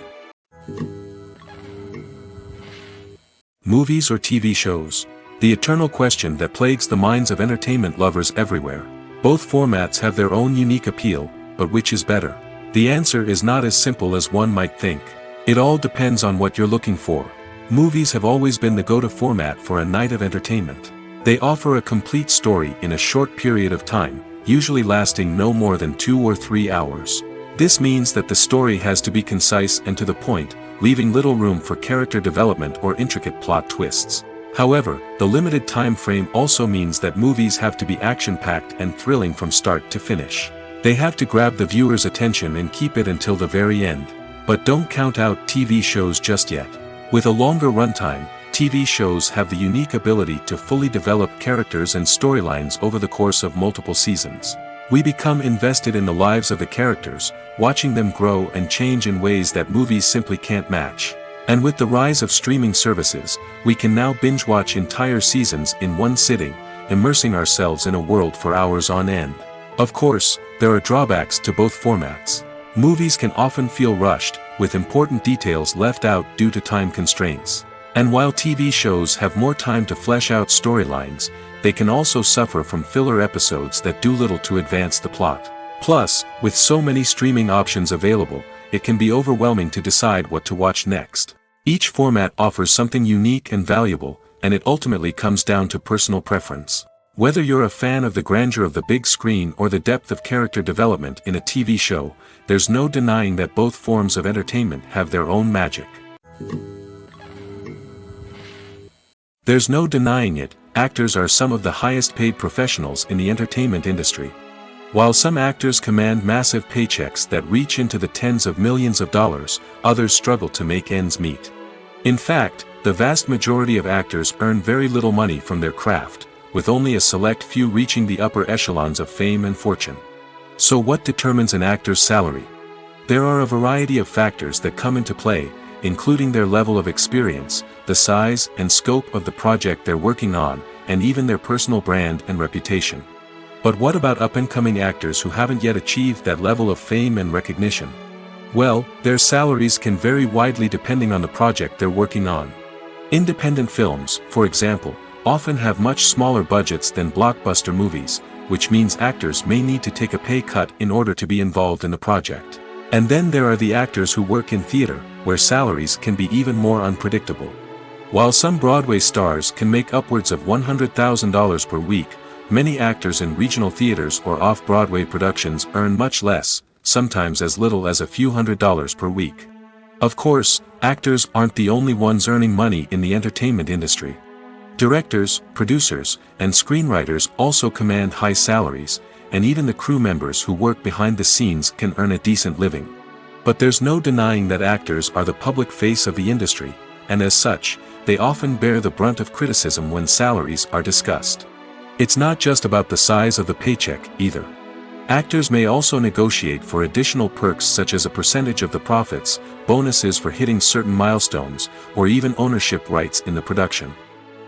Movies or TV shows? The eternal question that plagues the minds of entertainment lovers everywhere. Both formats have their own unique appeal, but which is better? The answer is not as simple as one might think. It all depends on what you're looking for. Movies have always been the go-to format for a night of entertainment. They offer a complete story in a short period of time, usually lasting no more than 2 or 3 hours. This means that the story has to be concise and to the point, leaving little room for character development or intricate plot twists. However, the limited time frame also means that movies have to be action-packed and thrilling from start to finish. They have to grab the viewer's attention and keep it until the very end. But don't count out TV shows just yet. With a longer runtime, TV shows have the unique ability to fully develop characters and storylines over the course of multiple seasons. We become invested in the lives of the characters, watching them grow and change in ways that movies simply can't match. And with the rise of streaming services, we can now binge-watch entire seasons in one sitting, immersing ourselves in a world for hours on end. Of course, there are drawbacks to both formats. Movies can often feel rushed, with important details left out due to time constraints. And while TV shows have more time to flesh out storylines, they can also suffer from filler episodes that do little to advance the plot. Plus, with so many streaming options available, it can be overwhelming to decide what to watch next. Each format offers something unique and valuable, and it ultimately comes down to personal preference. Whether you're a fan of the grandeur of the big screen or the depth of character development in a TV show, there's no denying that both forms of entertainment have their own magic. There's no denying it, actors are some of the highest paid professionals in the entertainment industry. While some actors command massive paychecks that reach into the tens of millions of dollars, others struggle to make ends meet. In fact, the vast majority of actors earn very little money from their craft, with only a select few reaching the upper echelons of fame and fortune. So what determines an actor's salary? There are a variety of factors that come into play, including their level of experience, the size and scope of the project they're working on, and even their personal brand and reputation. But what about up-and-coming actors who haven't yet achieved that level of fame and recognition? Well, their salaries can vary widely depending on the project they're working on. Independent films, for example, often have much smaller budgets than blockbuster movies, which means actors may need to take a pay cut in order to be involved in the project. And then there are the actors who work in theater, where salaries can be even more unpredictable. While some Broadway stars can make upwards of $100,000 per week, many actors in regional theaters or off-Broadway productions earn much less, sometimes as little as a few $100s per week. Of course, actors aren't the only ones earning money in the entertainment industry. Directors, producers, and screenwriters also command high salaries, and even the crew members who work behind the scenes can earn a decent living. But there's no denying that actors are the public face of the industry, and as such, they often bear the brunt of criticism when salaries are discussed. It's not just about the size of the paycheck, either. Actors may also negotiate for additional perks such as a percentage of the profits, bonuses for hitting certain milestones, or even ownership rights in the production.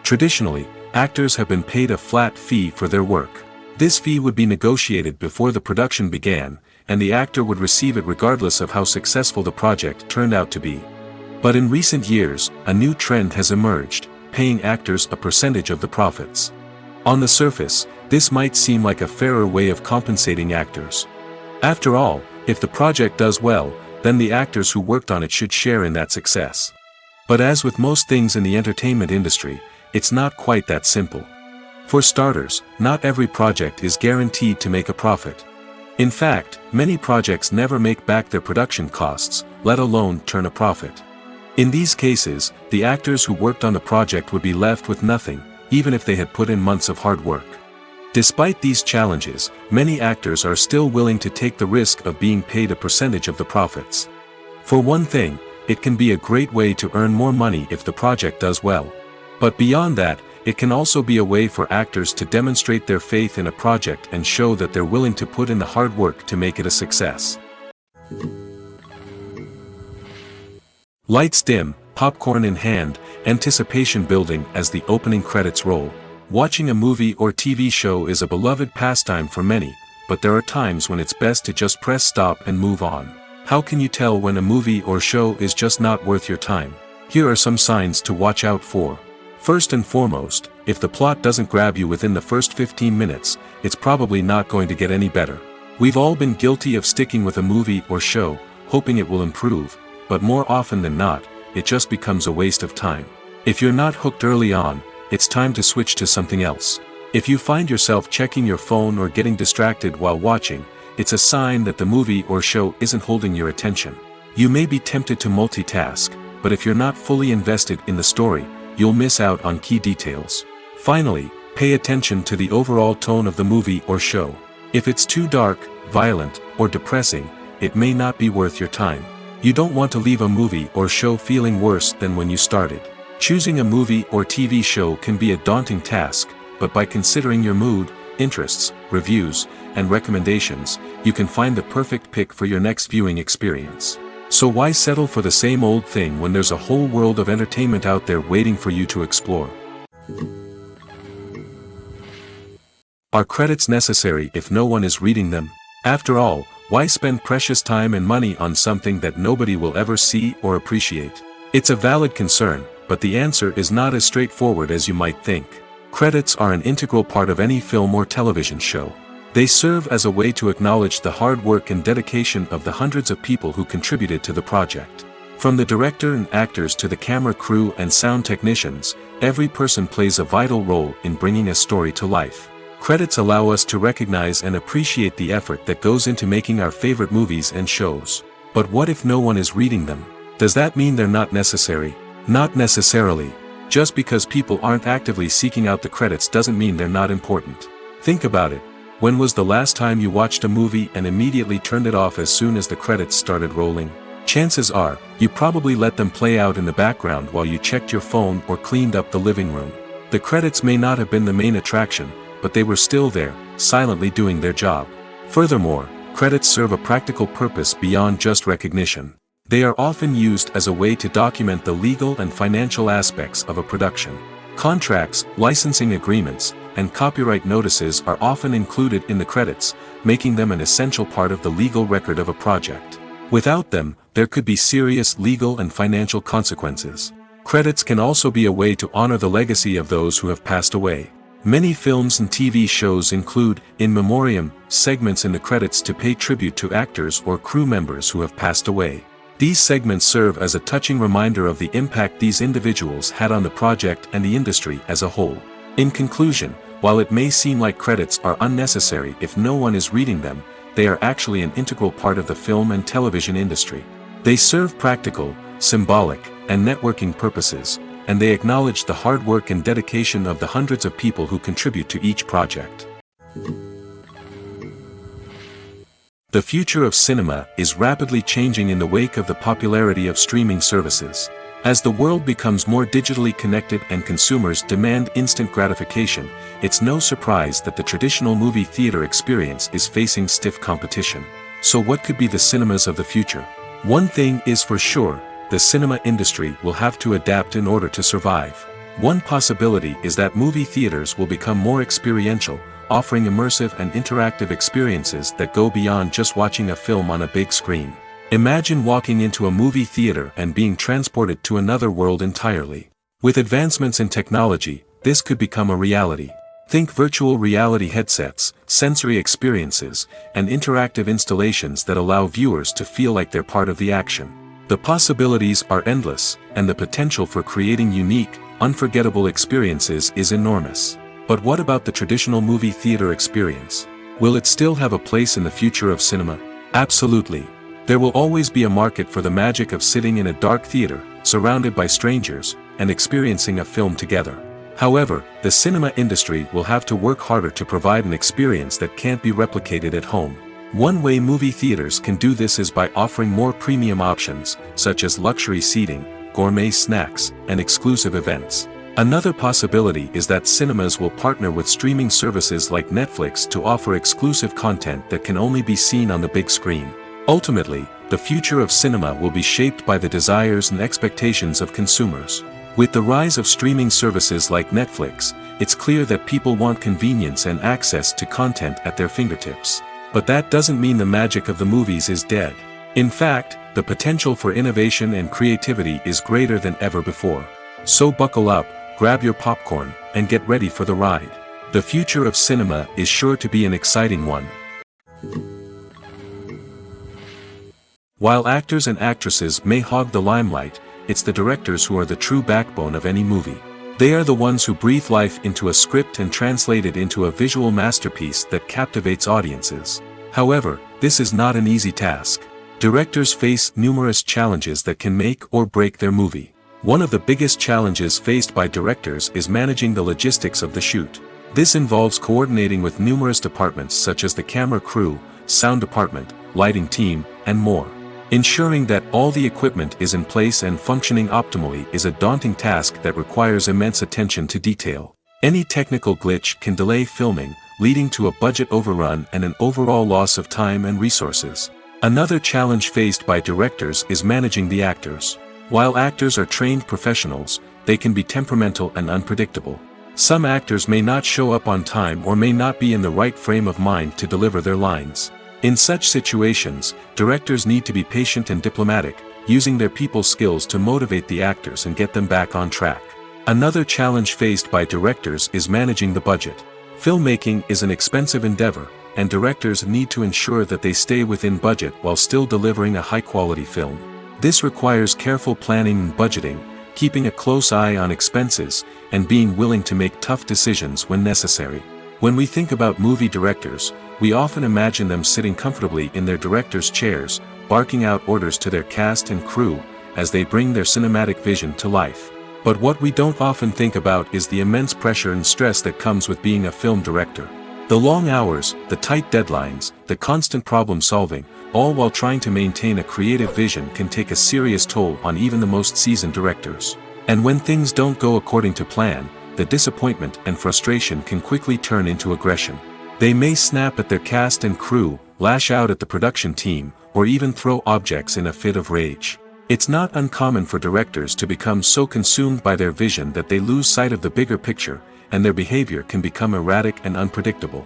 Traditionally, actors have been paid a flat fee for their work. This fee would be negotiated before the production began, and the actor would receive it regardless of how successful the project turned out to be. But in recent years, a new trend has emerged, paying actors a percentage of the profits. On the surface, this might seem like a fairer way of compensating actors. After all, if the project does well, then the actors who worked on it should share in that success. But as with most things in the entertainment industry, it's not quite that simple. For starters, not every project is guaranteed to make a profit. In fact, many projects never make back their production costs, let alone turn a profit. In these cases, the actors who worked on the project would be left with nothing, even if they had put in months of hard work. Despite these challenges, many actors are still willing to take the risk of being paid a percentage of the profits. For one thing, it can be a great way to earn more money if the project does well. But beyond that, it can also be a way for actors to demonstrate their faith in a project and show that they're willing to put in the hard work to make it a success. Lights dim, popcorn in hand, anticipation building as the opening credits roll. Watching a movie or TV show is a beloved pastime for many, but there are times when it's best to just press stop and move on. How can you tell when a movie or show is just not worth your time? Here are some signs to watch out for. First and foremost, if the plot doesn't grab you within the first 15 minutes, it's probably not going to get any better. We've all been guilty of sticking with a movie or show, hoping it will improve, but more often than not, it just becomes a waste of time. If you're not hooked early on, it's time to switch to something else. If you find yourself checking your phone or getting distracted while watching, it's a sign that the movie or show isn't holding your attention. You may be tempted to multitask, but if you're not fully invested in the story, you'll miss out on key details. Finally, pay attention to the overall tone of the movie or show. If it's too dark, violent, or depressing, it may not be worth your time. You don't want to leave a movie or show feeling worse than when you started. Choosing a movie or TV show can be a daunting task, but by considering your mood, interests, reviews, and recommendations, you can find the perfect pick for your next viewing experience. So why settle for the same old thing when there's a whole world of entertainment out there waiting for you to explore? Are credits necessary if no one is reading them? After all, why spend precious time and money on something that nobody will ever see or appreciate? It's a valid concern, but the answer is not as straightforward as you might think. Credits are an integral part of any film or television show. They serve as a way to acknowledge the hard work and dedication of the hundreds of people who contributed to the project. From the director and actors to the camera crew and sound technicians, every person plays a vital role in bringing a story to life. Credits allow us to recognize and appreciate the effort that goes into making our favorite movies and shows. But what if no one is reading them? Does that mean they're not necessary? Not necessarily. Just because people aren't actively seeking out the credits doesn't mean they're not important. Think about it. When was the last time you watched a movie and immediately turned it off as soon as the credits started rolling? Chances are, you probably let them play out in the background while you checked your phone or cleaned up the living room. The credits may not have been the main attraction, but they were still there, silently doing their job. Furthermore, credits serve a practical purpose beyond just recognition. They are often used as a way to document the legal and financial aspects of a production. Contracts, licensing agreements, and copyright notices are often included in the credits, making them an essential part of the legal record of a project. Without them, there could be serious legal and financial consequences. Credits can also be a way to honor the legacy of those who have passed away. Many films and TV shows include, in memoriam, segments in the credits to pay tribute to actors or crew members who have passed away. These segments serve as a touching reminder of the impact these individuals had on the project and the industry as a whole. In conclusion, while it may seem like credits are unnecessary if no one is reading them, they are actually an integral part of the film and television industry. They serve practical, symbolic, and networking purposes, and they acknowledge the hard work and dedication of the hundreds of people who contribute to each project. The future of cinema is rapidly changing in the wake of the popularity of streaming services. As the world becomes more digitally connected and consumers demand instant gratification, it's no surprise that the traditional movie theater experience is facing stiff competition. So what could be the cinemas of the future? One thing is for sure, the cinema industry will have to adapt in order to survive. One possibility is that movie theaters will become more experiential, offering immersive and interactive experiences that go beyond just watching a film on a big screen. Imagine walking into a movie theater and being transported to another world entirely. With advancements in technology, this could become a reality. Think virtual reality headsets, sensory experiences, and interactive installations that allow viewers to feel like they're part of the action. The possibilities are endless, and the potential for creating unique, unforgettable experiences is enormous. But what about the traditional movie theater experience? Will it still have a place in the future of cinema? Absolutely. There will always be a market for the magic of sitting in a dark theater, surrounded by strangers, and experiencing a film together. However, the cinema industry will have to work harder to provide an experience that can't be replicated at home. One way movie theaters can do this is by offering more premium options, such as luxury seating, gourmet snacks, and exclusive events. Another possibility is that cinemas will partner with streaming services like Netflix to offer exclusive content that can only be seen on the big screen. Ultimately, the future of cinema will be shaped by the desires and expectations of consumers. With the rise of streaming services like Netflix, it's clear that people want convenience and access to content at their fingertips. But that doesn't mean the magic of the movies is dead. In fact, the potential for innovation and creativity is greater than ever before. So buckle up, grab your popcorn, and get ready for the ride. The future of cinema is sure to be an exciting one. While actors and actresses may hog the limelight, it's the directors who are the true backbone of any movie. They are the ones who breathe life into a script and translate it into a visual masterpiece that captivates audiences. However, this is not an easy task. Directors face numerous challenges that can make or break their movie. One of the biggest challenges faced by directors is managing the logistics of the shoot. This involves coordinating with numerous departments such as the camera crew, sound department, lighting team, and more. Ensuring that all the equipment is in place and functioning optimally is a daunting task that requires immense attention to detail. Any technical glitch can delay filming, leading to a budget overrun and an overall loss of time and resources. Another challenge faced by directors is managing the actors. While actors are trained professionals, they can be temperamental and unpredictable. Some actors may not show up on time or may not be in the right frame of mind to deliver their lines. In such situations, directors need to be patient and diplomatic, using their people skills to motivate the actors and get them back on track. Another challenge faced by directors is managing the budget. Filmmaking is an expensive endeavor, and directors need to ensure that they stay within budget while still delivering a high-quality film. This requires careful planning and budgeting, keeping a close eye on expenses, and being willing to make tough decisions when necessary. When we think about movie directors, we often imagine them sitting comfortably in their director's chairs, barking out orders to their cast and crew, as they bring their cinematic vision to life. But what we don't often think about is the immense pressure and stress that comes with being a film director. The long hours, the tight deadlines, the constant problem solving, all while trying to maintain a creative vision can take a serious toll on even the most seasoned directors. And when things don't go according to plan, the disappointment and frustration can quickly turn into aggression. They may snap at their cast and crew, lash out at the production team, or even throw objects in a fit of rage. It's not uncommon for directors to become so consumed by their vision that they lose sight of the bigger picture, and their behavior can become erratic and unpredictable.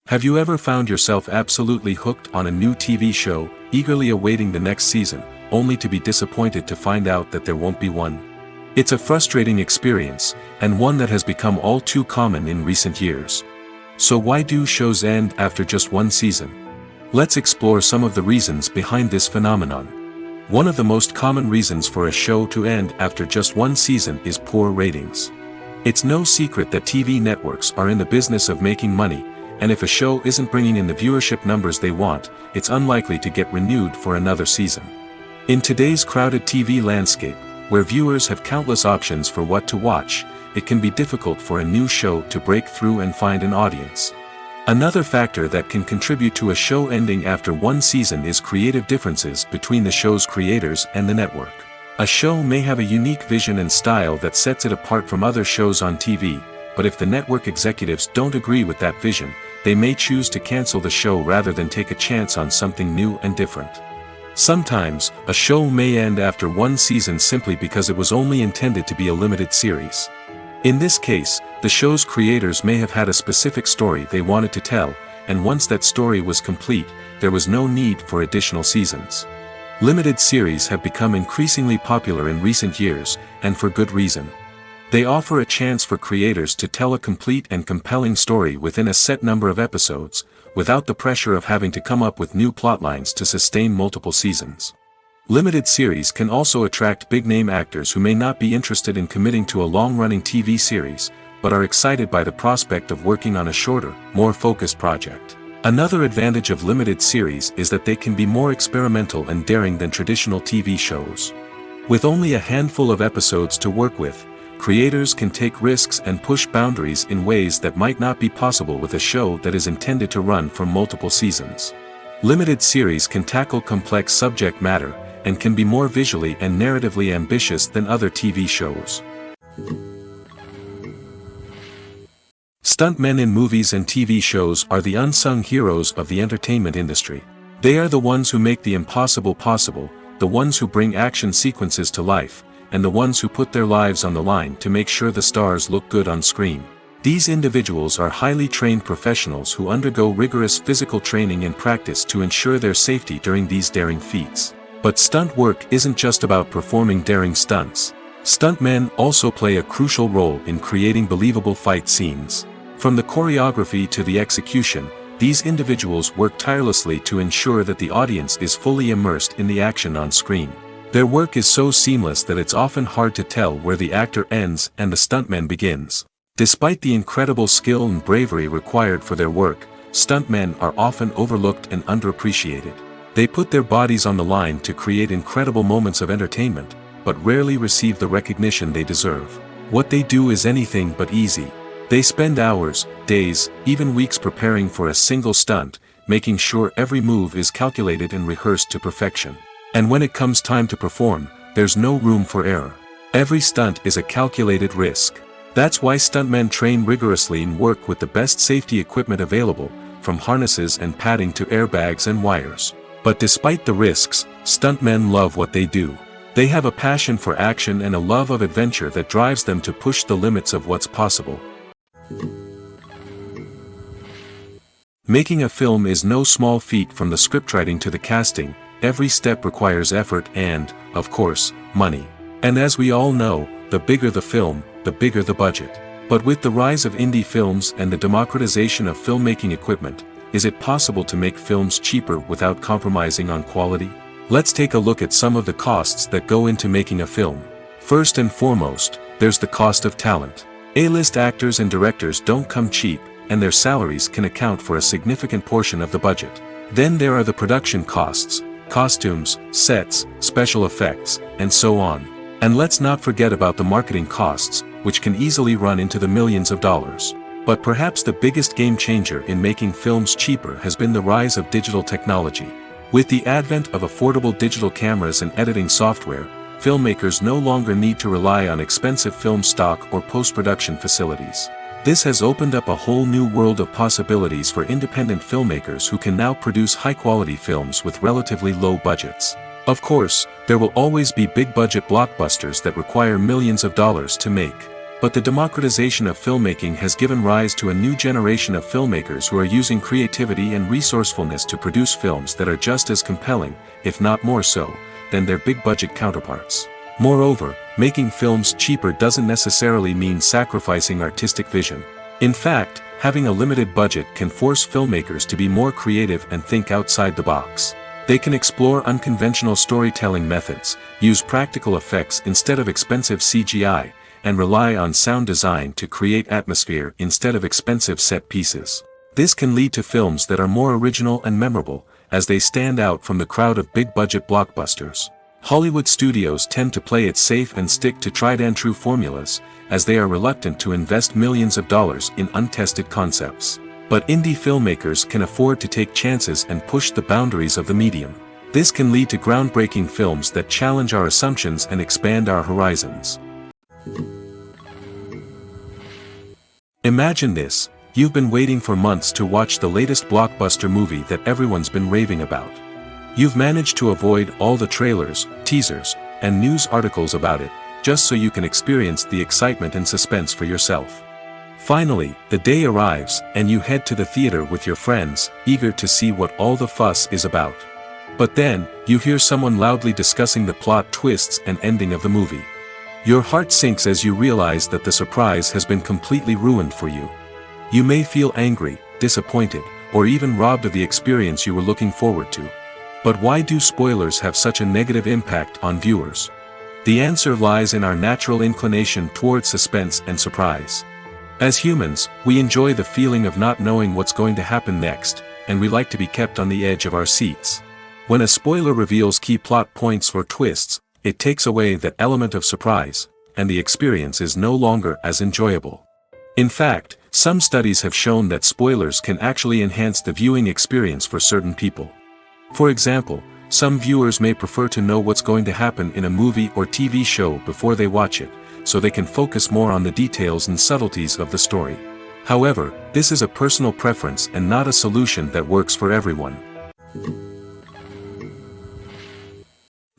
Have you ever found yourself absolutely hooked on a new TV show, eagerly awaiting the next season, only to be disappointed to find out that there won't be one? It's a frustrating experience, and one that has become all too common in recent years. So why do shows end after just one season? Let's explore some of the reasons behind this phenomenon. One of the most common reasons for a show to end after just one season is poor ratings. It's no secret that TV networks are in the business of making money, and if a show isn't bringing in the viewership numbers they want, it's unlikely to get renewed for another season. In today's crowded TV landscape, where viewers have countless options for what to watch, it can be difficult for a new show to break through and find an audience. Another factor that can contribute to a show ending after one season is creative differences between the show's creators and the network. A show may have a unique vision and style that sets it apart from other shows on TV, but if the network executives don't agree with that vision, they may choose to cancel the show rather than take a chance on something new and different. Sometimes, a show may end after one season simply because it was only intended to be a limited series. In this case, The show's creators may have had a specific story they wanted to tell, and once that story was complete, there was no need for additional seasons. Limited series have become increasingly popular in recent years, and for good reason. They offer a chance for creators to tell a complete and compelling story within a set number of episodes, without the pressure of having to come up with new plotlines to sustain multiple seasons. Limited series can also attract big-name actors who may not be interested in committing to a long-running TV series, but are excited by the prospect of working on a shorter, more focused project. Another advantage of limited series is that they can be more experimental and daring than traditional TV shows. With only a handful of episodes to work with, creators can take risks and push boundaries in ways that might not be possible with a show that is intended to run for multiple seasons. Limited series can tackle complex subject matter, and can be more visually and narratively ambitious than other TV shows. Stuntmen in movies and TV shows are the unsung heroes of the entertainment industry. They are the ones who make the impossible possible, the ones who bring action sequences to life, and the ones who put their lives on the line to make sure the stars look good on screen. These individuals are highly trained professionals who undergo rigorous physical training and practice to ensure their safety during these daring feats. But stunt work isn't just about performing daring stunts. Stuntmen also play a crucial role in creating believable fight scenes. From the choreography to the execution, these individuals work tirelessly to ensure that the audience is fully immersed in the action on screen. Their work is so seamless that it's often hard to tell where the actor ends and the stuntman begins. Despite the incredible skill and bravery required for their work, stuntmen are often overlooked and underappreciated. They put their bodies on the line to create incredible moments of entertainment, but rarely receive the recognition they deserve. What they do is anything but easy. They spend hours, days, even weeks preparing for a single stunt, making sure every move is calculated and rehearsed to perfection. And when it comes time to perform, there's no room for error. Every stunt is a calculated risk. That's why stuntmen train rigorously and work with the best safety equipment available, from harnesses and padding to airbags and wires. But despite the risks, stuntmen love what they do. They have a passion for action and a love of adventure that drives them to push the limits of what's possible. Making a film is no small feat. From the scriptwriting to the casting, every step requires effort and, of course, money. And as we all know, the bigger the film, the bigger the budget. But with the rise of indie films and the democratization of filmmaking equipment, is it possible to make films cheaper without compromising on quality? Let's take a look at some of the costs that go into making a film. First and foremost, there's the cost of talent. A-list actors and directors don't come cheap, and their salaries can account for a significant portion of the budget. Then there are the production costs, costumes, sets, special effects, and so on. And let's not forget about the marketing costs, which can easily run into the millions of dollars. But perhaps the biggest game changer in making films cheaper has been the rise of digital technology. With the advent of affordable digital cameras and editing software, filmmakers no longer need to rely on expensive film stock or post-production facilities. This has opened up a whole new world of possibilities for independent filmmakers who can now produce high-quality films with relatively low budgets. Of course, there will always be big-budget blockbusters that require millions of dollars to make. But the democratization of filmmaking has given rise to a new generation of filmmakers who are using creativity and resourcefulness to produce films that are just as compelling, if not more so, than their big-budget counterparts. Moreover, making films cheaper doesn't necessarily mean sacrificing artistic vision. In fact, having a limited budget can force filmmakers to be more creative and think outside the box. They can explore unconventional storytelling methods, use practical effects instead of expensive CGI, and rely on sound design to create atmosphere instead of expensive set pieces. This can lead to films that are more original and memorable, as they stand out from the crowd of big-budget blockbusters. Hollywood studios tend to play it safe and stick to tried-and-true formulas, as they are reluctant to invest millions of dollars in untested concepts. But indie filmmakers can afford to take chances and push the boundaries of the medium. This can lead to groundbreaking films that challenge our assumptions and expand our horizons. Imagine this: you've been waiting for months to watch the latest blockbuster movie that everyone's been raving about. You've managed to avoid all the trailers, teasers, and news articles about it, just so you can experience the excitement and suspense for yourself. Finally, the day arrives, and you head to the theater with your friends, eager to see what all the fuss is about. But then, you hear someone loudly discussing the plot twists and ending of the movie. Your heart sinks as you realize that the surprise has been completely ruined for you. You may feel angry, disappointed, or even robbed of the experience you were looking forward to. But why do spoilers have such a negative impact on viewers? The answer lies in our natural inclination toward suspense and surprise. As humans, we enjoy the feeling of not knowing what's going to happen next, and we like to be kept on the edge of our seats. When a spoiler reveals key plot points or twists, it takes away that element of surprise, and the experience is no longer as enjoyable. In fact, some studies have shown that spoilers can actually enhance the viewing experience for certain people. For example, some viewers may prefer to know what's going to happen in a movie or TV show before they watch it, so they can focus more on the details and subtleties of the story. However, this is a personal preference and not a solution that works for everyone.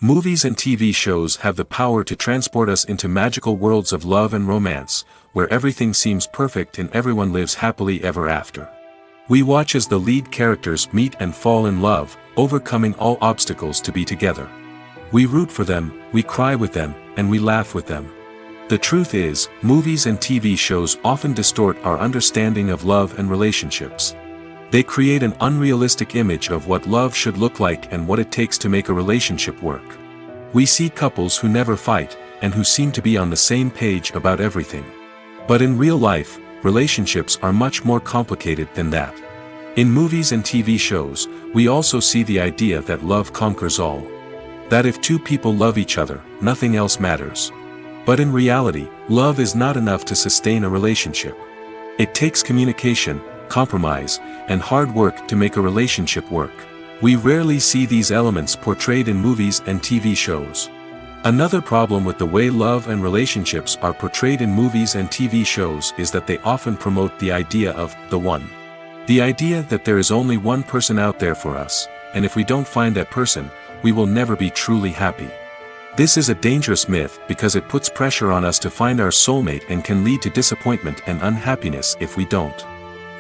Movies and TV shows have the power to transport us into magical worlds of love and romance, where everything seems perfect and everyone lives happily ever after. We watch as the lead characters meet and fall in love, overcoming all obstacles to be together. We root for them, we cry with them, and we laugh with them. The truth is, movies and TV shows often distort our understanding of love and relationships. They create an unrealistic image of what love should look like and what it takes to make a relationship work. We see couples who never fight, and who seem to be on the same page about everything. But in real life, relationships are much more complicated than that. In movies and TV shows, we also see the idea that love conquers all. That if two people love each other, nothing else matters. But in reality, love is not enough to sustain a relationship. It takes communication, compromise, and hard work to make a relationship work. We rarely see these elements portrayed in movies and TV shows. Another problem with the way love and relationships are portrayed in movies and TV shows is that they often promote the idea of the one. The idea that there is only one person out there for us, and if we don't find that person, we will never be truly happy. This is a dangerous myth because it puts pressure on us to find our soulmate and can lead to disappointment and unhappiness if we don't.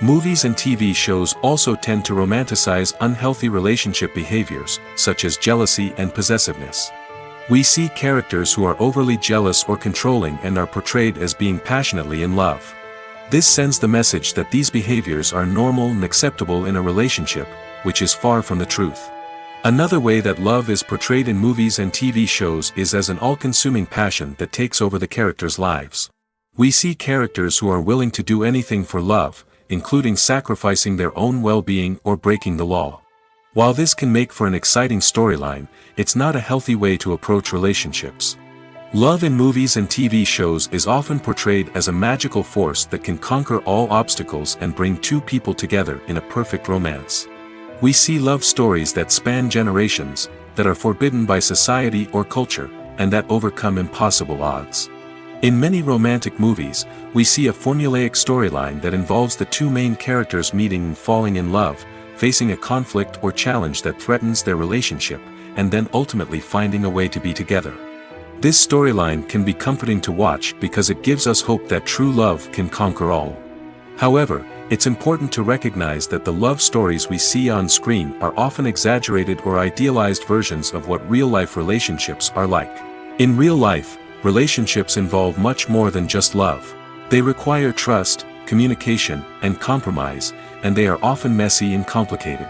Movies and TV shows also tend to romanticize unhealthy relationship behaviors, such as jealousy and possessiveness. We see characters who are overly jealous or controlling and are portrayed as being passionately in love. This sends the message that these behaviors are normal and acceptable in a relationship, which is far from the truth. Another way that love is portrayed in movies and TV shows is as an all-consuming passion that takes over the characters' lives. We see characters who are willing to do anything for love, including sacrificing their own well-being or breaking the law. While this can make for an exciting storyline, it's not a healthy way to approach relationships. Love in movies and TV shows is often portrayed as a magical force that can conquer all obstacles and bring two people together in a perfect romance. We see love stories that span generations, that are forbidden by society or culture, and that overcome impossible odds. In many romantic movies, we see a formulaic storyline that involves the two main characters meeting and falling in love, facing a conflict or challenge that threatens their relationship, and then ultimately finding a way to be together. This storyline can be comforting to watch because it gives us hope that true love can conquer all. However, it's important to recognize that the love stories we see on screen are often exaggerated or idealized versions of what real-life relationships are like. In real life, relationships involve much more than just love. They require trust, communication, and compromise, and they are often messy and complicated.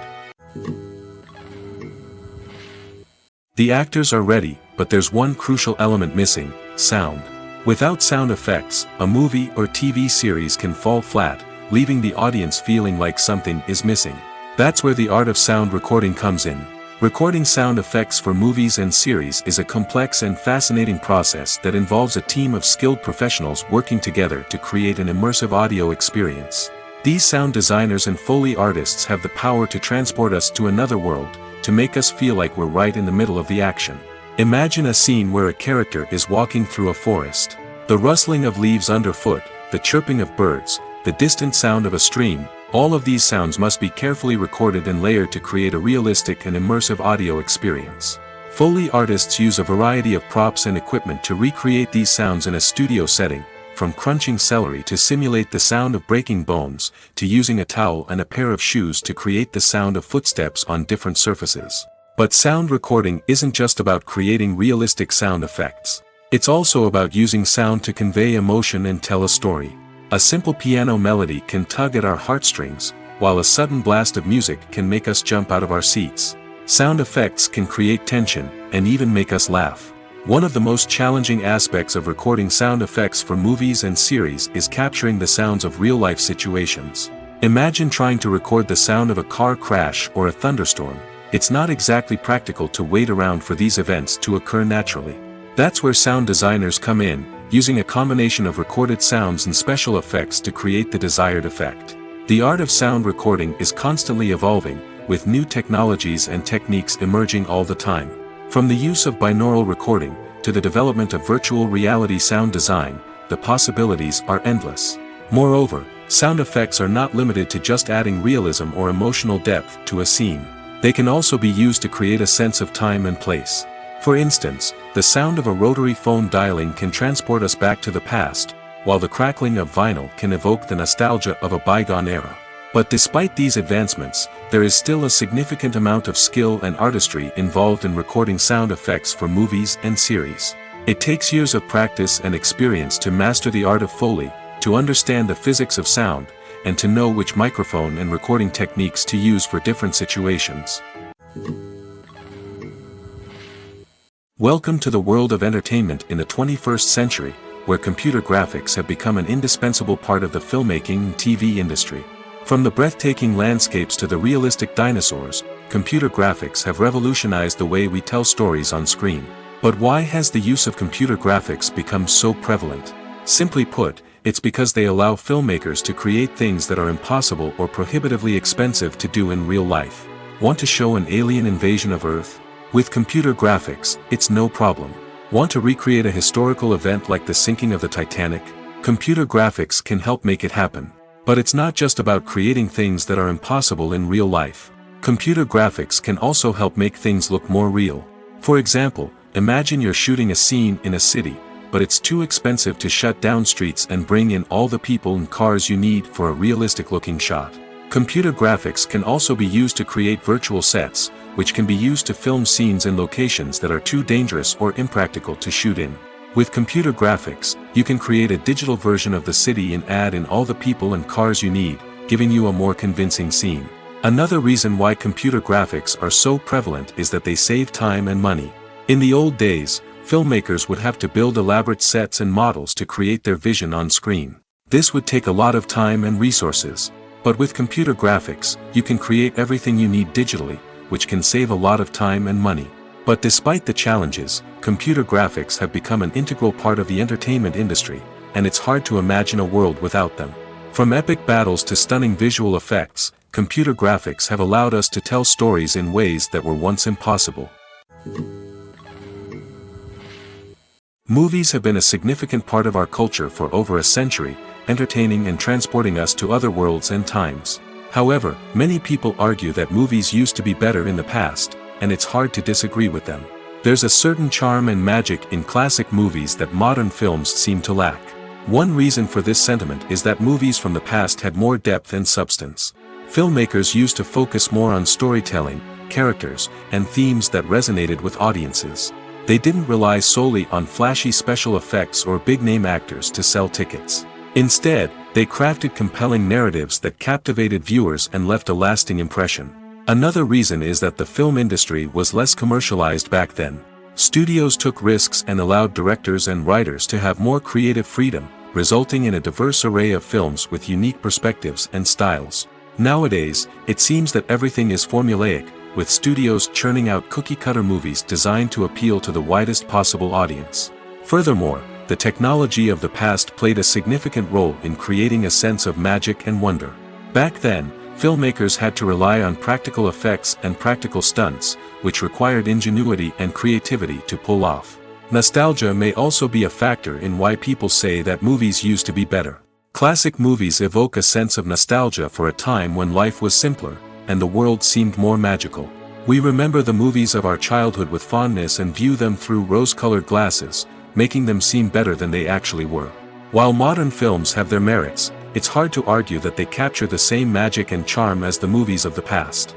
The actors are ready, but there's one crucial element missing: sound. Without sound effects, a movie or TV series can fall flat, leaving the audience feeling like something is missing. That's where the art of sound recording comes in. Recording sound effects for movies and series is a complex and fascinating process that involves a team of skilled professionals working together to create an immersive audio experience. These sound designers and Foley artists have the power to transport us to another world, to make us feel like we're right in the middle of the action. Imagine a scene where a character is walking through a forest. The rustling of leaves underfoot, the chirping of birds, the distant sound of a stream, all of these sounds must be carefully recorded and layered to create a realistic and immersive audio experience. Foley artists use a variety of props and equipment to recreate these sounds in a studio setting, from crunching celery to simulate the sound of breaking bones, to using a towel and a pair of shoes to create the sound of footsteps on different surfaces. But sound recording isn't just about creating realistic sound effects. It's also about using sound to convey emotion and tell a story. A simple piano melody can tug at our heartstrings, while a sudden blast of music can make us jump out of our seats. Sound effects can create tension, and even make us laugh. One of the most challenging aspects of recording sound effects for movies and series is capturing the sounds of real-life situations. Imagine trying to record the sound of a car crash or a thunderstorm. It's not exactly practical to wait around for these events to occur naturally. That's where sound designers come in, using a combination of recorded sounds and special effects to create the desired effect. The art of sound recording is constantly evolving, with new technologies and techniques emerging all the time. From the use of binaural recording, to the development of virtual reality sound design, the possibilities are endless. Moreover, sound effects are not limited to just adding realism or emotional depth to a scene. They can also be used to create a sense of time and place. For instance, the sound of a rotary phone dialing can transport us back to the past, while the crackling of vinyl can evoke the nostalgia of a bygone era. But despite these advancements, there is still a significant amount of skill and artistry involved in recording sound effects for movies and series. It takes years of practice and experience to master the art of Foley, to understand the physics of sound, and to know which microphone and recording techniques to use for different situations. Welcome to the world of entertainment in the 21st century, where computer graphics have become an indispensable part of the filmmaking and TV industry. From the breathtaking landscapes to the realistic dinosaurs, computer graphics have revolutionized the way we tell stories on screen. But why has the use of computer graphics become so prevalent? Simply put, it's because they allow filmmakers to create things that are impossible or prohibitively expensive to do in real life. Want to show an alien invasion of Earth? With computer graphics, it's no problem. Want to recreate a historical event like the sinking of the Titanic? Computer graphics can help make it happen. But it's not just about creating things that are impossible in real life. Computer graphics can also help make things look more real. For example, imagine you're shooting a scene in a city, but it's too expensive to shut down streets and bring in all the people and cars you need for a realistic-looking shot. Computer graphics can also be used to create virtual sets, which can be used to film scenes in locations that are too dangerous or impractical to shoot in. With computer graphics, you can create a digital version of the city and add in all the people and cars you need, giving you a more convincing scene. Another reason why computer graphics are so prevalent is that they save time and money. In the old days, filmmakers would have to build elaborate sets and models to create their vision on screen. This would take a lot of time and resources. But with computer graphics, you can create everything you need digitally, which can save a lot of time and money. But despite the challenges, computer graphics have become an integral part of the entertainment industry, and it's hard to imagine a world without them. From epic battles to stunning visual effects, computer graphics have allowed us to tell stories in ways that were once impossible. Movies have been a significant part of our culture for over a century, entertaining and transporting us to other worlds and times. However, many people argue that movies used to be better in the past, and it's hard to disagree with them. There's a certain charm and magic in classic movies that modern films seem to lack. One reason for this sentiment is that movies from the past had more depth and substance. Filmmakers used to focus more on storytelling, characters, and themes that resonated with audiences. They didn't rely solely on flashy special effects or big-name actors to sell tickets. Instead, they crafted compelling narratives that captivated viewers and left a lasting impression. Another reason is that the film industry was less commercialized back then. Studios took risks and allowed directors and writers to have more creative freedom, resulting in a diverse array of films with unique perspectives and styles. Nowadays, it seems that everything is formulaic, with studios churning out cookie-cutter movies designed to appeal to the widest possible audience. Furthermore, the technology of the past played a significant role in creating a sense of magic and wonder. Back then, filmmakers had to rely on practical effects and practical stunts, which required ingenuity and creativity to pull off. Nostalgia may also be a factor in why people say that movies used to be better. Classic movies evoke a sense of nostalgia for a time when life was simpler, and the world seemed more magical. We remember the movies of our childhood with fondness and view them through rose-colored glasses, making them seem better than they actually were. While modern films have their merits, it's hard to argue that they capture the same magic and charm as the movies of the past.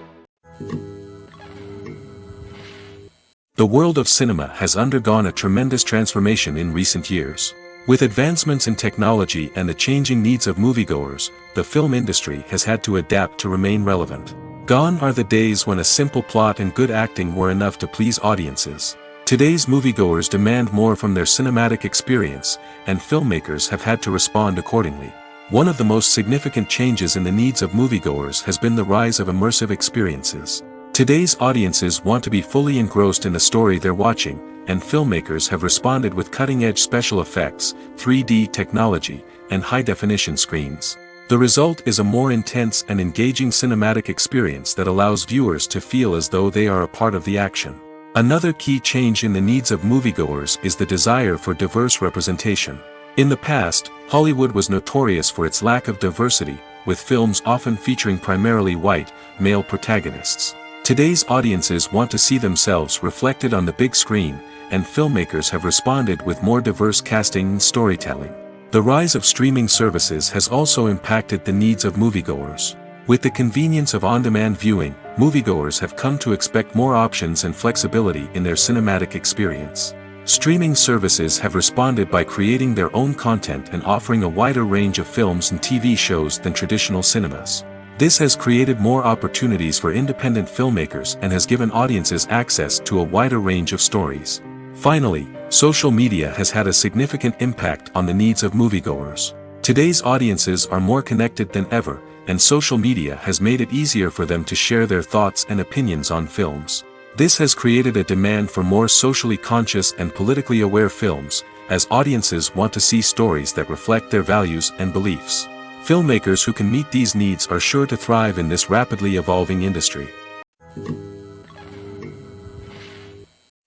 The world of cinema has undergone a tremendous transformation in recent years. With advancements in technology and the changing needs of moviegoers, the film industry has had to adapt to remain relevant. Gone are the days when a simple plot and good acting were enough to please audiences. Today's moviegoers demand more from their cinematic experience, and filmmakers have had to respond accordingly. One of the most significant changes in the needs of moviegoers has been the rise of immersive experiences. Today's audiences want to be fully engrossed in the story they're watching, and filmmakers have responded with cutting-edge special effects, 3D technology, and high-definition screens. The result is a more intense and engaging cinematic experience that allows viewers to feel as though they are a part of the action. Another key change in the needs of moviegoers is the desire for diverse representation. In the past, Hollywood was notorious for its lack of diversity, with films often featuring primarily white, male protagonists. Today's audiences want to see themselves reflected on the big screen, and filmmakers have responded with more diverse casting and storytelling. The rise of streaming services has also impacted the needs of moviegoers. With the convenience of on-demand viewing, moviegoers have come to expect more options and flexibility in their cinematic experience. Streaming services have responded by creating their own content and offering a wider range of films and TV shows than traditional cinemas. This has created more opportunities for independent filmmakers and has given audiences access to a wider range of stories. Finally, social media has had a significant impact on the needs of moviegoers. Today's audiences are more connected than ever, and social media has made it easier for them to share their thoughts and opinions on films. This has created a demand for more socially conscious and politically aware films, as audiences want to see stories that reflect their values and beliefs. Filmmakers who can meet these needs are sure to thrive in this rapidly evolving industry.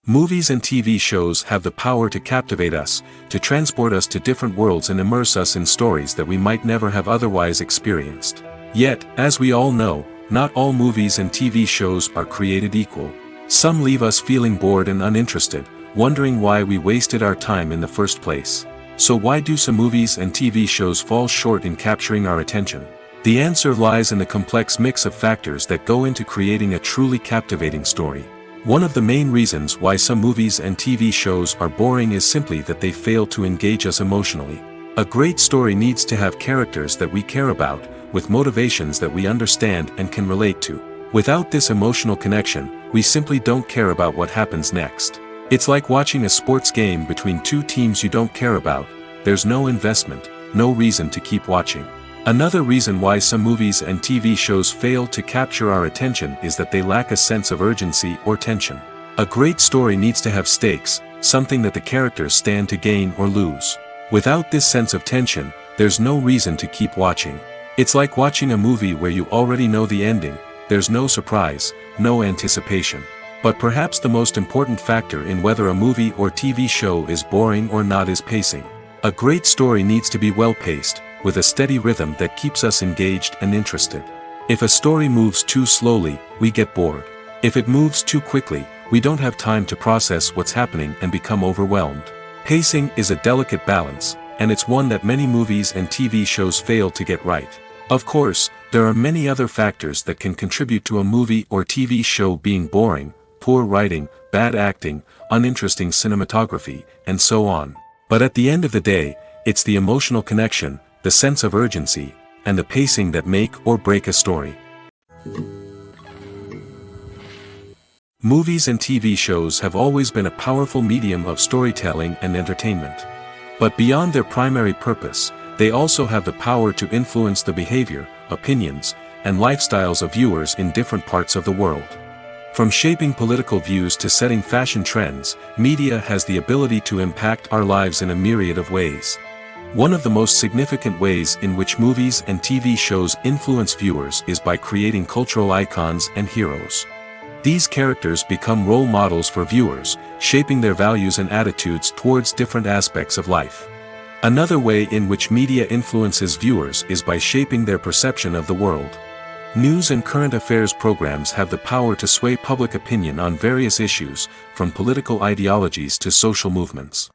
Movies and TV shows have the power to captivate us, to transport us to different worlds and immerse us in stories that we might never have otherwise experienced. Yet, as we all know, not all movies and TV shows are created equal. Some leave us feeling bored and uninterested, wondering why we wasted our time in the first place. So why do some movies and TV shows fall short in capturing our attention? The answer lies in the complex mix of factors that go into creating a truly captivating story. One of the main reasons why some movies and TV shows are boring is simply that they fail to engage us emotionally. A great story needs to have characters that we care about, with motivations that we understand and can relate to. Without this emotional connection, we simply don't care about what happens next. It's like watching a sports game between two teams you don't care about. There's no investment, no reason to keep watching. Another reason why some movies and TV shows fail to capture our attention is that they lack a sense of urgency or tension. A great story needs to have stakes, something that the characters stand to gain or lose. Without this sense of tension, there's no reason to keep watching. It's like watching a movie where you already know the ending. There's no surprise, no anticipation. But perhaps the most important factor in whether a movie or TV show is boring or not is pacing. A great story needs to be well-paced, with a steady rhythm that keeps us engaged and interested. If a story moves too slowly, we get bored. If it moves too quickly, we don't have time to process what's happening and become overwhelmed. Pacing is a delicate balance, and it's one that many movies and TV shows fail to get right. Of course, there are many other factors that can contribute to a movie or TV show being boring: poor writing, bad acting, uninteresting cinematography, and so on. But at the end of the day, it's the emotional connection, the sense of urgency, and the pacing that make or break a story. Movies and TV shows have always been a powerful medium of storytelling and entertainment. But beyond their primary purpose, they also have the power to influence the behavior, opinions, and lifestyles of viewers in different parts of the world. From shaping political views to setting fashion trends, media has the ability to impact our lives in a myriad of ways. One of the most significant ways in which movies and TV shows influence viewers is by creating cultural icons and heroes. These characters become role models for viewers, shaping their values and attitudes towards different aspects of life. Another way in which media influences viewers is by shaping their perception of the world. News and current affairs programs have the power to sway public opinion on various issues, from political ideologies to social movements.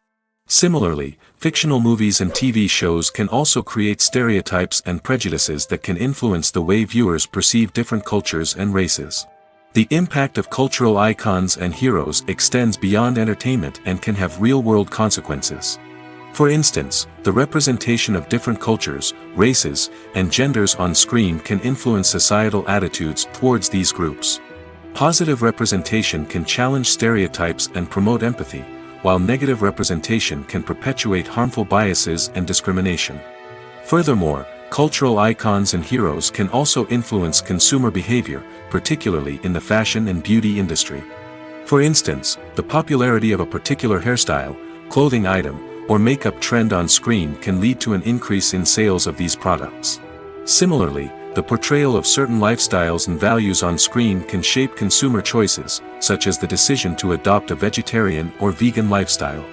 Similarly, fictional movies and TV shows can also create stereotypes and prejudices that can influence the way viewers perceive different cultures and races. The impact of cultural icons and heroes extends beyond entertainment and can have real-world consequences. For instance, the representation of different cultures, races, and genders on screen can influence societal attitudes towards these groups. Positive representation can challenge stereotypes and promote empathy, while negative representation can perpetuate harmful biases and discrimination. Furthermore, cultural icons and heroes can also influence consumer behavior, particularly in the fashion and beauty industry. For instance, the popularity of a particular hairstyle, clothing item, or makeup trend on screen can lead to an increase in sales of these products. Similarly, the portrayal of certain lifestyles and values on screen can shape consumer choices, such as the decision to adopt a vegetarian or vegan lifestyle.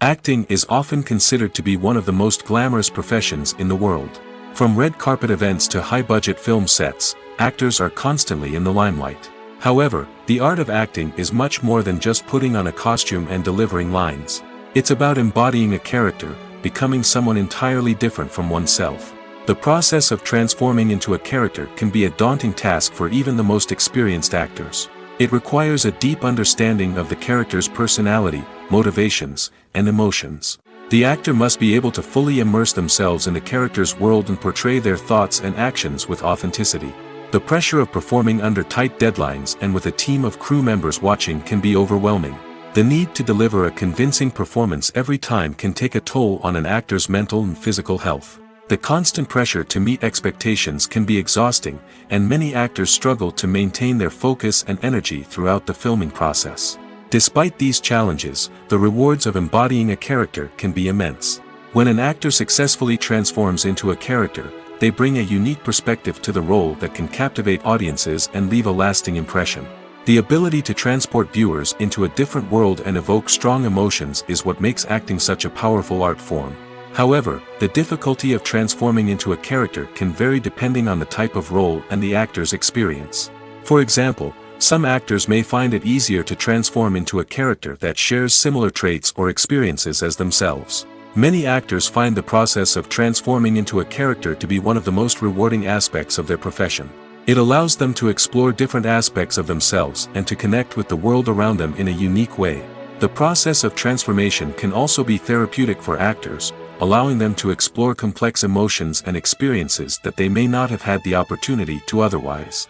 Acting is often considered to be one of the most glamorous professions in the world. From red carpet events to high-budget film sets, actors are constantly in the limelight. However, the art of acting is much more than just putting on a costume and delivering lines. It's about embodying a character, becoming someone entirely different from oneself. The process of transforming into a character can be a daunting task for even the most experienced actors. It requires a deep understanding of the character's personality, motivations, and emotions. The actor must be able to fully immerse themselves in the character's world and portray their thoughts and actions with authenticity. The pressure of performing under tight deadlines and with a team of crew members watching can be overwhelming. The need to deliver a convincing performance every time can take a toll on an actor's mental and physical health. The constant pressure to meet expectations can be exhausting, and many actors struggle to maintain their focus and energy throughout the filming process. Despite these challenges, the rewards of embodying a character can be immense. When an actor successfully transforms into a character, they bring a unique perspective to the role that can captivate audiences and leave a lasting impression. The ability to transport viewers into a different world and evoke strong emotions is what makes acting such a powerful art form. However, the difficulty of transforming into a character can vary depending on the type of role and the actor's experience. For example, some actors may find it easier to transform into a character that shares similar traits or experiences as themselves. Many actors find the process of transforming into a character to be one of the most rewarding aspects of their profession. It allows them to explore different aspects of themselves and to connect with the world around them in a unique way. The process of transformation can also be therapeutic for actors, allowing them to explore complex emotions and experiences that they may not have had the opportunity to otherwise.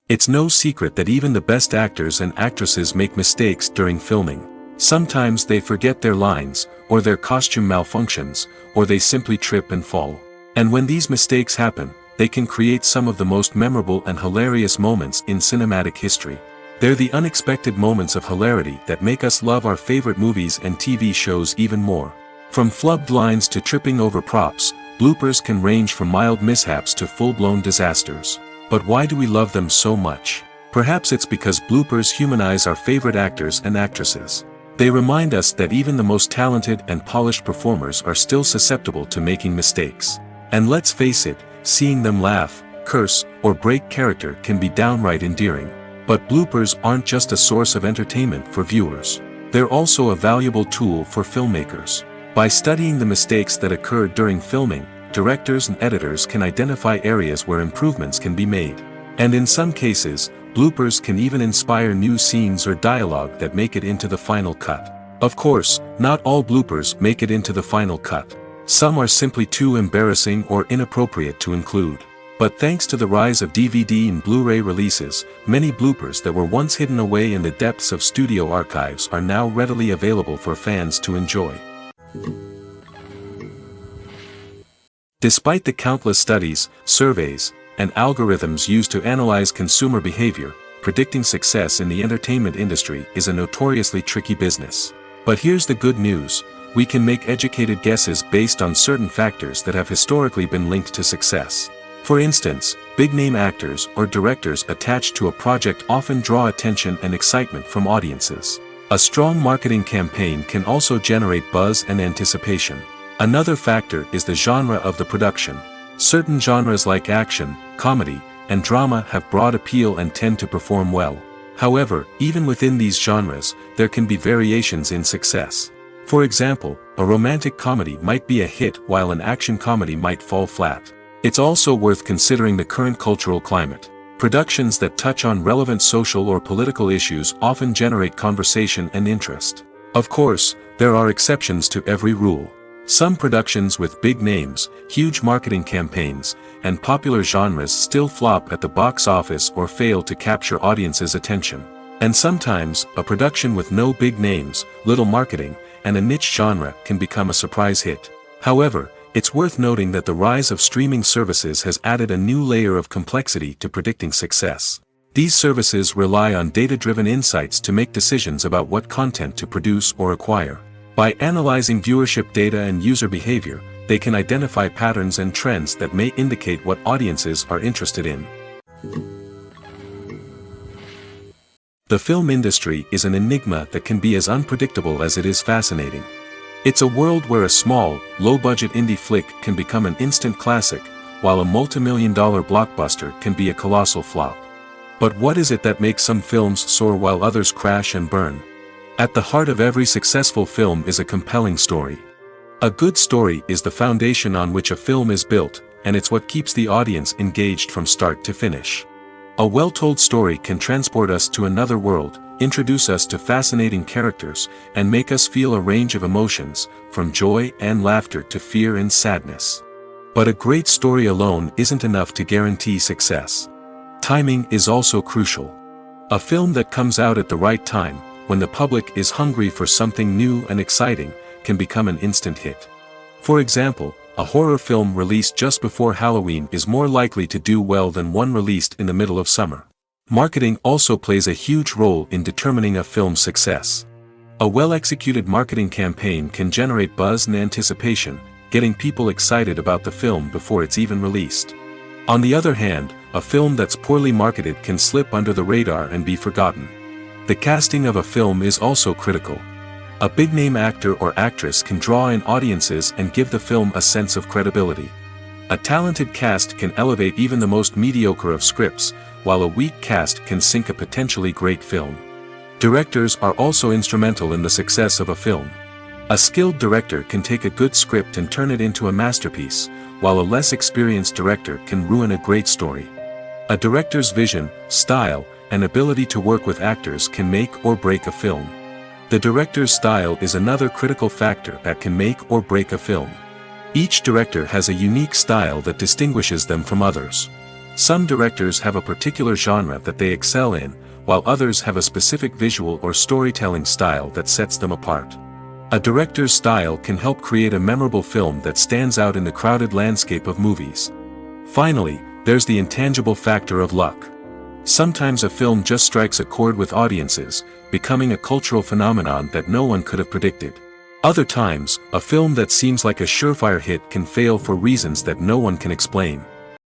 It's no secret that even the best actors and actresses make mistakes during filming. Sometimes they forget their lines, or their costume malfunctions, or they simply trip and fall. And when these mistakes happen, they can create some of the most memorable and hilarious moments in cinematic history. They're the unexpected moments of hilarity that make us love our favorite movies and TV shows even more. From flubbed lines to tripping over props, bloopers can range from mild mishaps to full-blown disasters. But why do we love them so much? Perhaps it's because bloopers humanize our favorite actors and actresses. They remind us that even the most talented and polished performers are still susceptible to making mistakes. And let's face it, seeing them laugh, curse, or break character can be downright endearing. But bloopers aren't just a source of entertainment for viewers. They're also a valuable tool for filmmakers. By studying the mistakes that occurred during filming, directors and editors can identify areas where improvements can be made. And in some cases, bloopers can even inspire new scenes or dialogue that make it into the final cut. Of course, not all bloopers make it into the final cut. Some are simply too embarrassing or inappropriate to include. But thanks to the rise of DVD and Blu-ray releases, many bloopers that were once hidden away in the depths of studio archives are now readily available for fans to enjoy. Despite the countless studies, surveys, and algorithms used to analyze consumer behavior, predicting success in the entertainment industry is a notoriously tricky business. But here's the good news: we can make educated guesses based on certain factors that have historically been linked to success. For instance, big-name actors or directors attached to a project often draw attention and excitement from audiences. A strong marketing campaign can also generate buzz and anticipation. Another factor is the genre of the production. Certain genres like action, comedy, and drama have broad appeal and tend to perform well. However, even within these genres, there can be variations in success. For example, a romantic comedy might be a hit while an action comedy might fall flat. It's also worth considering the current cultural climate. Productions that touch on relevant social or political issues often generate conversation and interest. Of course, there are exceptions to every rule. Some productions with big names, huge marketing campaigns, and popular genres still flop at the box office or fail to capture audiences' attention. And sometimes, a production with no big names, little marketing, and a niche genre can become a surprise hit. However, it's worth noting that the rise of streaming services has added a new layer of complexity to predicting success. These services rely on data-driven insights to make decisions about what content to produce or acquire. By analyzing viewership data and user behavior, they can identify patterns and trends that may indicate what audiences are interested in. The film industry is an enigma that can be as unpredictable as it is fascinating. It's a world where a small, low-budget indie flick can become an instant classic, while a multi-million-dollar blockbuster can be a colossal flop. But what is it that makes some films soar while others crash and burn? At the heart of every successful film is a compelling story. A good story is the foundation on which a film is built, and it's what keeps the audience engaged from start to finish. A well-told story can transport us to another world, introduce us to fascinating characters, and make us feel a range of emotions, from joy and laughter to fear and sadness. But a great story alone isn't enough to guarantee success. Timing is also crucial. A film that comes out at the right time, when the public is hungry for something new and exciting, can become an instant hit. For example, a horror film released just before Halloween is more likely to do well than one released in the middle of summer. Marketing also plays a huge role in determining a film's success. A well-executed marketing campaign can generate buzz and anticipation, getting people excited about the film before it's even released. On the other hand, a film that's poorly marketed can slip under the radar and be forgotten. The casting of a film is also critical. A big-name actor or actress can draw in audiences and give the film a sense of credibility. A talented cast can elevate even the most mediocre of scripts, while a weak cast can sink a potentially great film. Directors are also instrumental in the success of a film. A skilled director can take a good script and turn it into a masterpiece, while a less experienced director can ruin a great story. A director's vision, style, and ability to work with actors can make or break a film. The director's style is another critical factor that can make or break a film. Each director has a unique style that distinguishes them from others. Some directors have a particular genre that they excel in, while others have a specific visual or storytelling style that sets them apart. A director's style can help create a memorable film that stands out in the crowded landscape of movies. Finally, there's the intangible factor of luck. Sometimes a film just strikes a chord with audiences, becoming a cultural phenomenon that no one could have predicted. Other times, a film that seems like a surefire hit can fail for reasons that no one can explain.